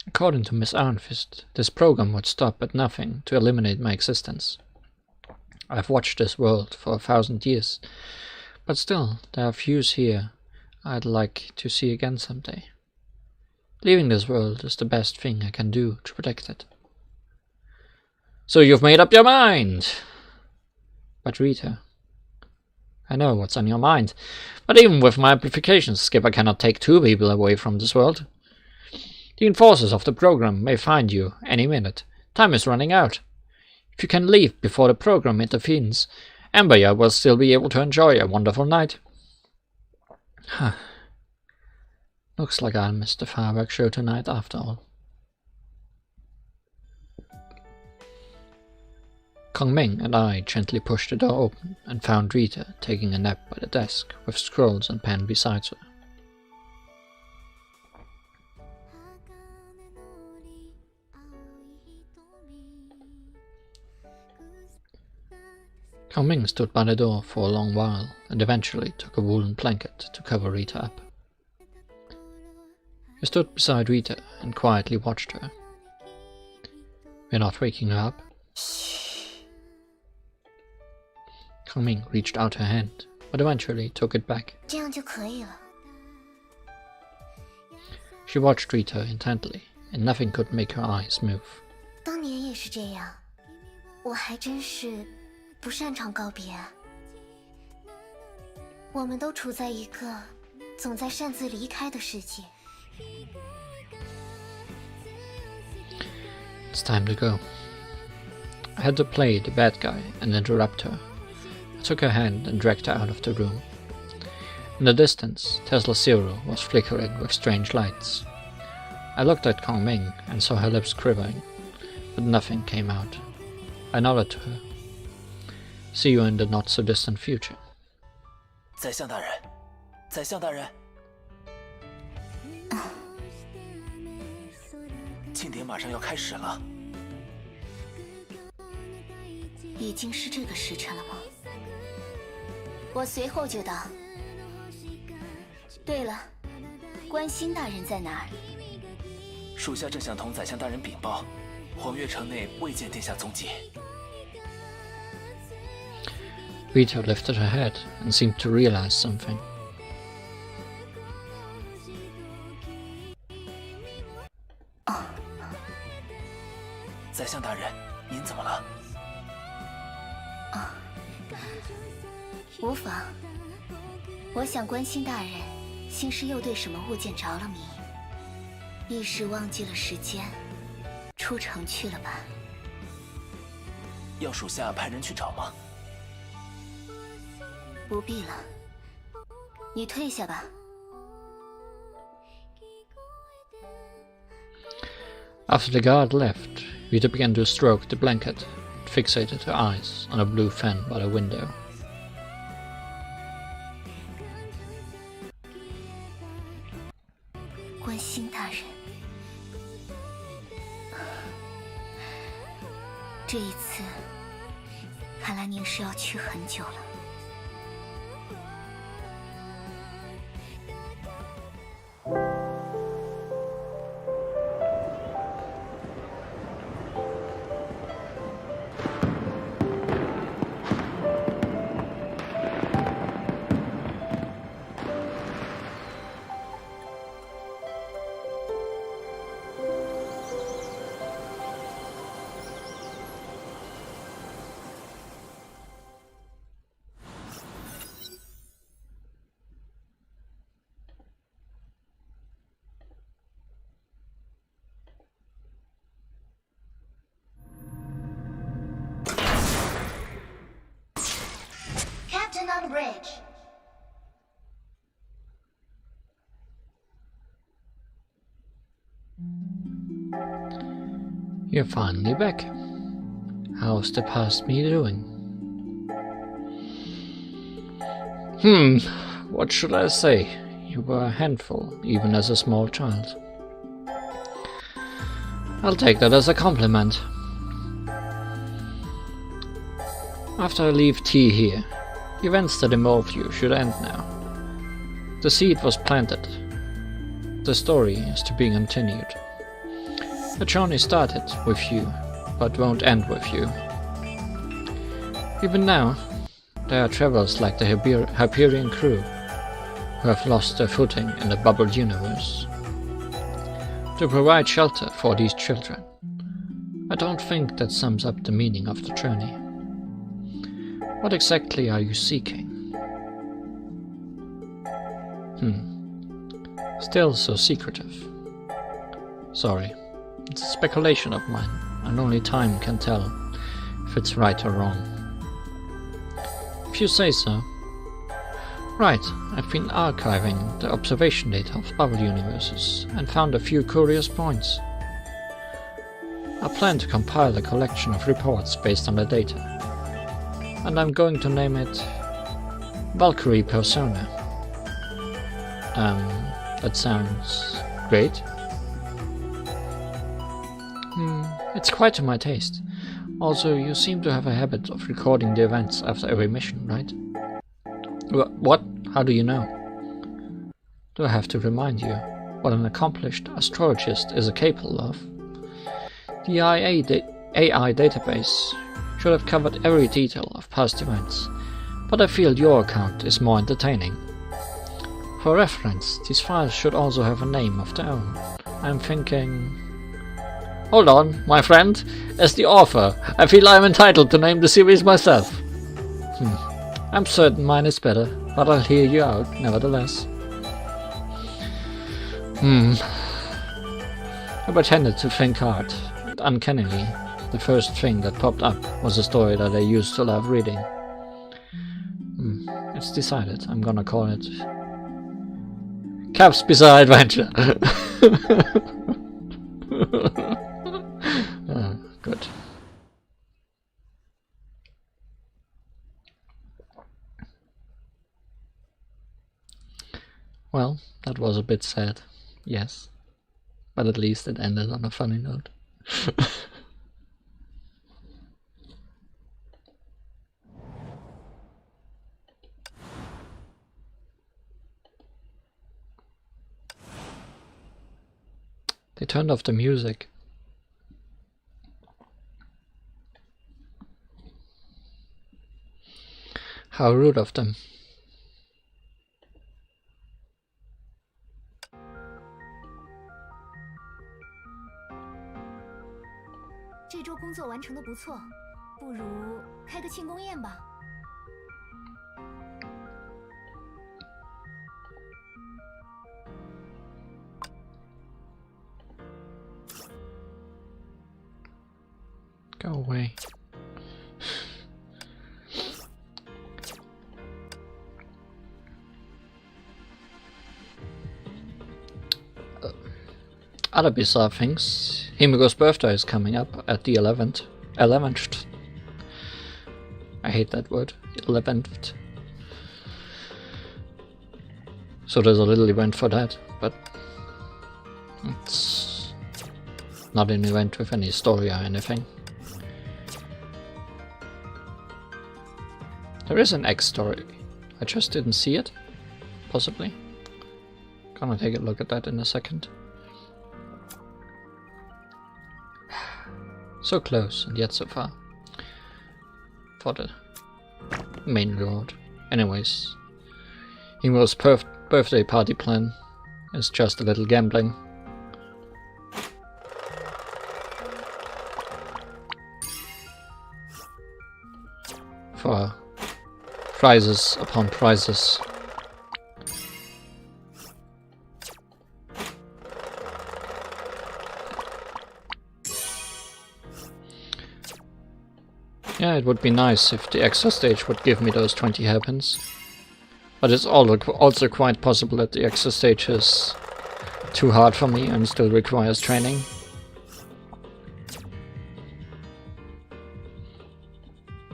According to Miss Ironfist, this program would stop at nothing to eliminate my existence. I've watched this world for 1,000 years, but still, there are views here I'd like to see again someday. Leaving this world is the best thing I can do to protect it. So you've made up your mind! But Rita, I know what's on your mind, but even with my amplification skip I cannot take 2 people away from this world. The enforcers of the program may find you any minute. Time is running out. If you can leave before the program intervenes, Empire will still be able to enjoy a wonderful night. Huh. Looks like I'll miss the fireworks show tonight after all. Kong Ming and I gently pushed the door open and found Rita taking a nap by the desk with scrolls and pen beside her. Kong Ming stood by the door for a long while and eventually took a woolen blanket to cover Rita up. He stood beside Rita and quietly watched her. We're not waking her up. Kong Ming reached out her hand, but eventually took it back. She watched Rita intently, and nothing could make her eyes move. 当年也是这样，我还真是不擅长告别。我们都处在一个总在擅自离开的世界。 It's time to go. I had to play the bad guy and interrupt her. I took her hand and dragged her out of the room. In the distance, Tesla Zero was flickering with strange lights. I looked at Kong Ming and saw her lips quivering, but nothing came out. I nodded to her. See you in the not-so-distant future. 宰相大人，宰相大人，庆典马上要开始了。已经是这个时辰了吗？我随后就到。对了，关心大人在哪儿？属下正想同宰相大人禀报，黄月城内未见殿下踪迹。 Rita lifted her head and seemed to realize something. 宰相大人，您怎么了？无妨。我想关心大人，兴师又对什么物件着了迷，一时忘记了时间，出城去了吧？要属下派人去找吗？ 不必了，你退下吧。 After the guard left, Rita began to stroke the blanket and fixated her eyes on a blue fan by the window. 关心大人，这一次，看来您是要去很久了。 殿 bridge. You're finally back. How's the past me doing? What should I say? You were a handful, even as a small child. I'll take that as a compliment. After I leave tea here, events that involve you should end now. The seed was planted. The story is to be continued. The journey started with you, but won't end with you. Even now, there are travelers like the Hyperion crew who have lost their footing in the bubbled universe. To provide shelter for these children, I don't think that sums up the meaning of the journey. What exactly are you seeking? Still so secretive. Sorry, it's a speculation of mine, and only time can tell if it's right or wrong. If you say so. Right, I've been archiving the observation data of bubble universes and found a few curious points. I plan to compile a collection of reports based on the data, and I'm going to name it Valkyrie Persona. That sounds great. It's quite to my taste. Also, you seem to have a habit of recording the events after every mission, right? What? How do you know? Do I have to remind you what an accomplished astrologist is capable of? The AI database should have covered every detail of past events, but I feel your account is more entertaining. For reference, these files should also have a name of their own. I'm thinking... Hold on, my friend. As the author, I feel I'm entitled to name the series myself. I'm certain mine is better, but I'll hear you out, nevertheless. I pretended to think hard. Uncannily, the first thing that popped up was a story that I used to love reading. It's decided. I'm gonna call it Caps Bizarre Adventure. Good. Well, that was a bit sad, yes. But at least it ended on a funny note. They turned off the music. How rude of them. 这周工作完成的不错，不如开个庆功宴吧。Go away. Other bizarre things. Himiko's birthday is coming up at the 11th. 11th. I hate that word. 11th. So there's a little event for that, but it's not an event with any story or anything. There is an X story. I just didn't see it. Possibly. Gonna take a look at that in a second. So close, and yet so far. For the main reward. Anyways. Himo's birthday party plan is just a little gambling. For prizes upon prizes. Yeah, it would be nice if the extra stage would give me those 20 hairpins. But it's also quite possible that the extra stage is too hard for me and still requires training.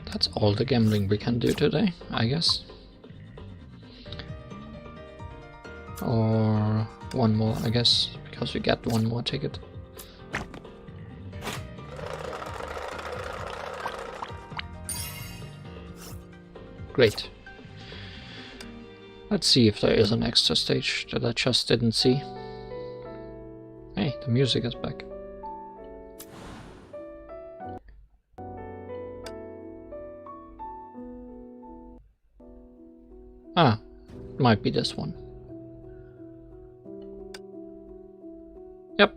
That's all the gambling we can do today, I guess. Or one more, I guess, because we get one more ticket. Great. Let's see if there is an extra stage that I just didn't see. Hey, the music is back. Ah, might be this one. Yep.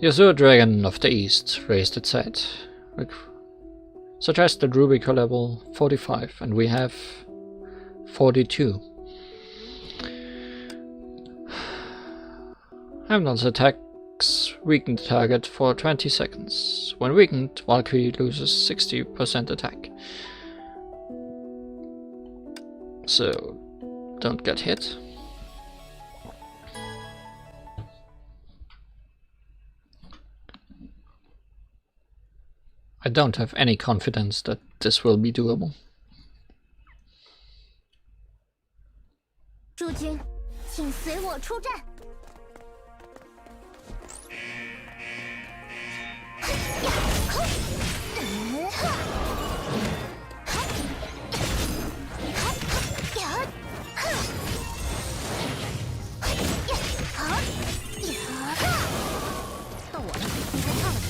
The Azure Dragon of the East raised its head. Suggested Rubico level 45, and we have 42. Hamnon's attacks weaken the target for 20 seconds. When weakened, Valkyrie loses 60% attack. So, don't get hit. I don't have any confidence that this will be doable. 诸君，请随我出战。到我了，你还差了点。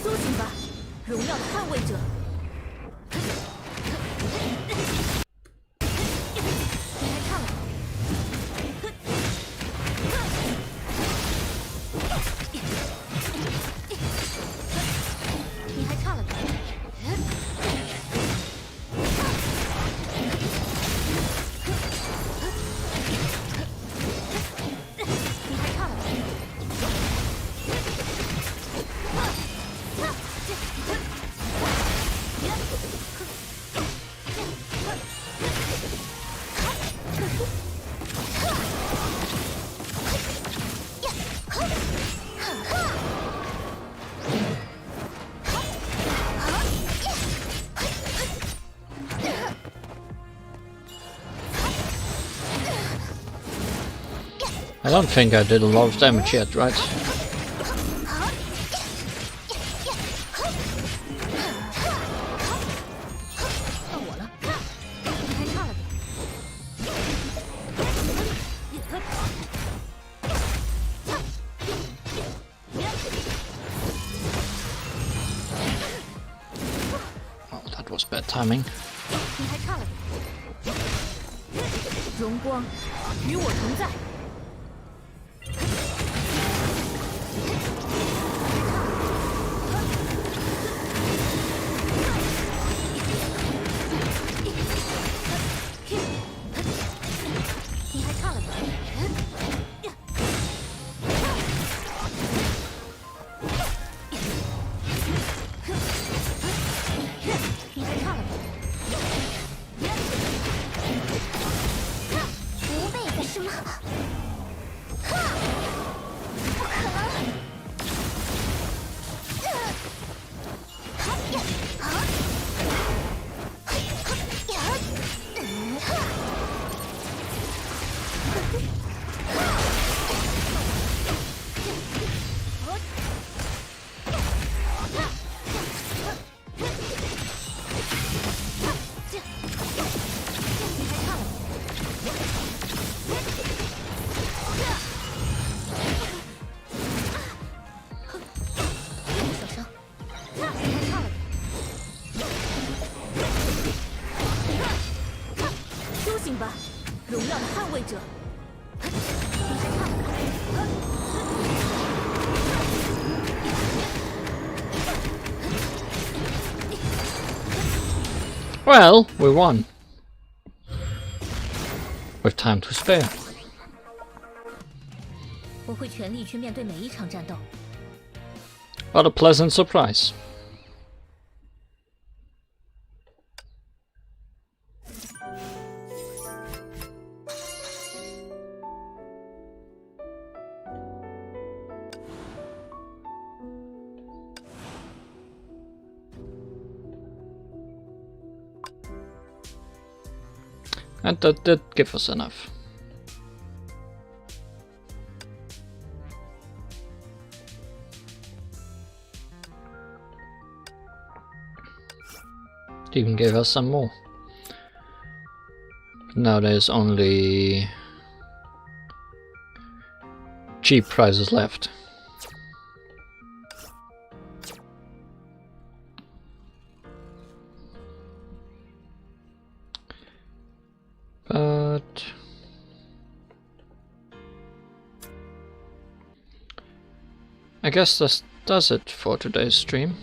苏醒吧，荣耀的捍卫者！你还差了点。你还差了点。你还差了点。 I don't think I did a lot of damage yet, right? Oh, that was bad timing. 你还差了点。荣光与我同在。 你还差了点。你还差了点。无辈子是吗？ Well, we won. With time to spare. 我会全力去面对每一场战斗。 What a pleasant surprise. And that did give us enough. It even gave us some more. But now there's only cheap prices left. But I guess this does it for today's stream.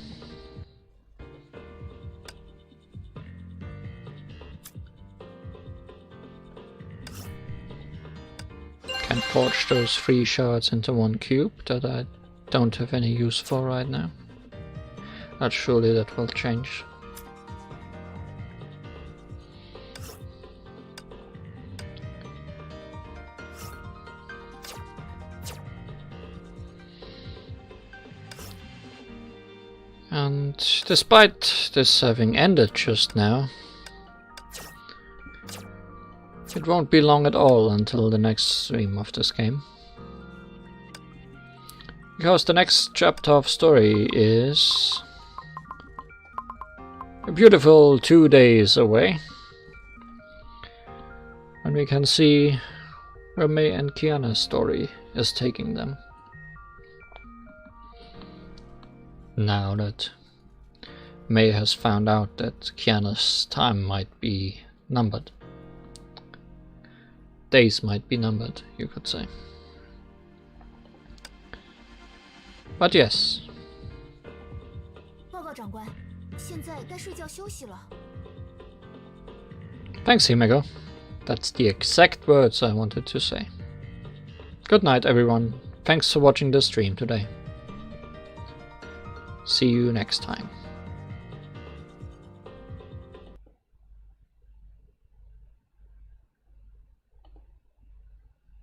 Can forge those 3 shards into 1 cube that I don't have any use for right now. But surely that will change. And despite this having ended just now, it won't be long at all until the next stream of this game. Because the next chapter of story is a beautiful 2 days away. And we can see where May and Kiana's story is taking them. Now that May has found out that Kiana's time might be numbered. Days might be numbered, you could say. But yes. 报告长官，现在该睡觉休息了。 Thanks, Himego. That's the exact words I wanted to say. Good night, everyone. Thanks for watching the stream today. See you next time.